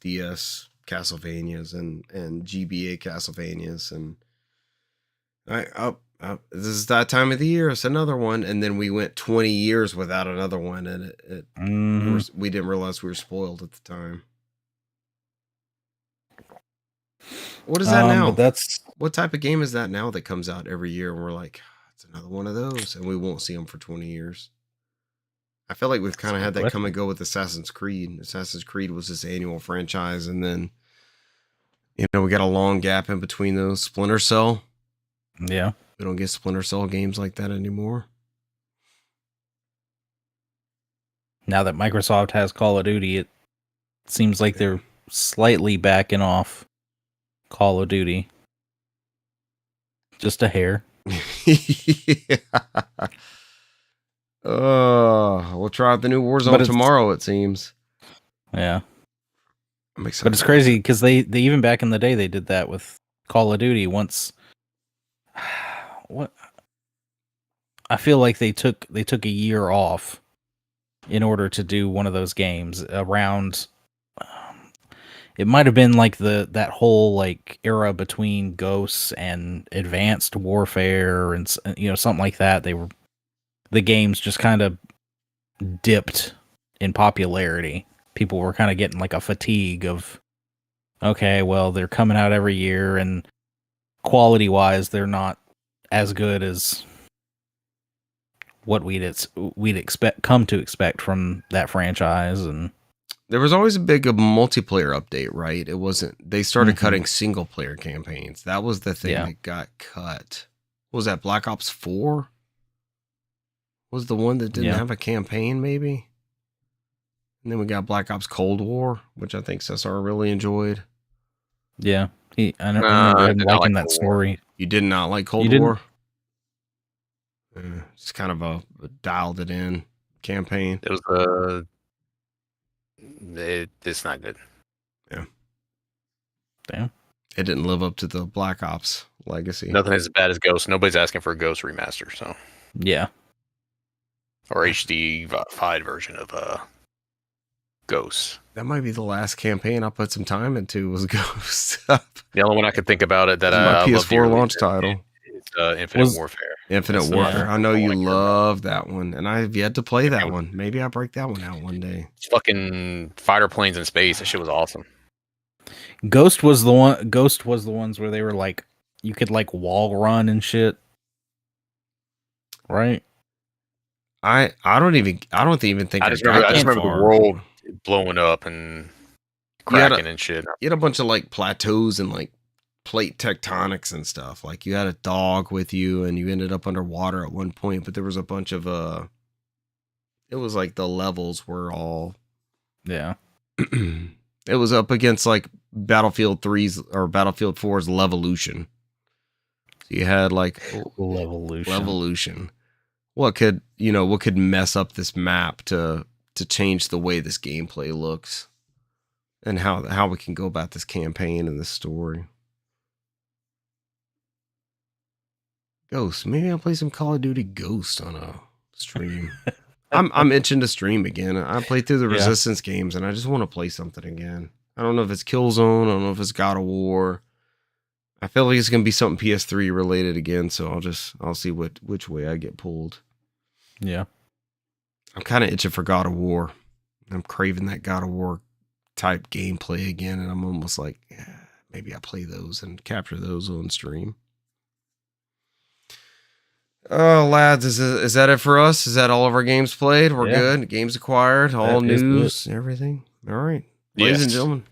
DS Castlevanias and GBA Castlevanias, and this is that time of the year. It's another one, and then we went 20 years without another one, and we didn't realize we were spoiled at the time. What is that now? What type of game is that now that comes out every year, and we're like, it's another one of those, and we won't see them for 20 years. I feel like we've kind of had that come and go with Assassin's Creed. Assassin's Creed was this annual franchise, and then we got a long gap in between those. Splinter Cell. Yeah. We don't get Splinter Cell games like that anymore. Now that Microsoft has Call of Duty, it seems like they're slightly backing off Call of Duty. Just a hair. Yeah. We'll try out the new Warzone tomorrow, it seems. Yeah. I'm excited. But it's crazy because they even back in the day they did that with Call of Duty once. What? I feel like they took a year off in order to do one of those games around. It might have been like that whole like era between Ghosts and Advanced Warfare and something like that. The games just kind of dipped in popularity. People were kind of getting like a fatigue of, okay, well, they're coming out every year, and quality wise, they're not as good as what we'd come to expect from that franchise. And there was always a big multiplayer update, right? It wasn't. They started cutting single player campaigns. That was the thing that got cut. What was that, Black Ops 4? Was the one that didn't have a campaign, maybe? And then we got Black Ops Cold War, which I think Cesar really enjoyed. Yeah. I remember him liking that story. You did not like Cold War? It's kind of a dialed it in campaign. It was It's not good. Damn. It didn't live up to the Black Ops legacy. Nothing as bad as Ghost. Nobody's asking for a Ghost remaster, so Yeah. or HD-fied version of Ghost. That might be the last campaign I put some time into was Ghost. The only one I could think about it that my I love PS4 dearly launch title. is Infinite Warfare. Infinite That's Warfare. I know the you one I care love that one, and I've yet to play that one. Maybe I'll break that one out one day. It's fucking fighter planes in space. That shit was awesome. Ghost was the ones where they were like you could like wall run and shit. Right? I don't even think I just remember the world blowing up and cracking and shit. You had a bunch of like plateaus and like plate tectonics and stuff. Like you had a dog with you and you ended up underwater at one point, but there was a bunch of it was like the levels were all Yeah. it was up against like Battlefield 3's or Battlefield 4's Levolution. So you had like Levolution. What could mess up this map to change the way this gameplay looks and how we can go about this campaign and this story. Ghost. Maybe I'll play some Call of Duty Ghost on a stream. I'm itching to stream again. I played through the Resistance games and I just want to play something again. I don't know if it's Killzone. I don't know if it's God of War. I feel like it's gonna be something PS3 related again. So I'll see which way I get pulled. Yeah. I'm kind of itching for God of War. I'm craving that God of War type gameplay again, and I'm almost like, maybe I play those and capture those on stream. Oh, lads, is that it for us? Is that all of our games played? We're good. Games acquired, all news, everything. All right, ladies and gentlemen,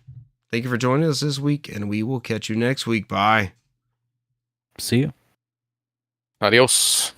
thank you for joining us this week, and we will catch you next week. Bye. See you. Adios.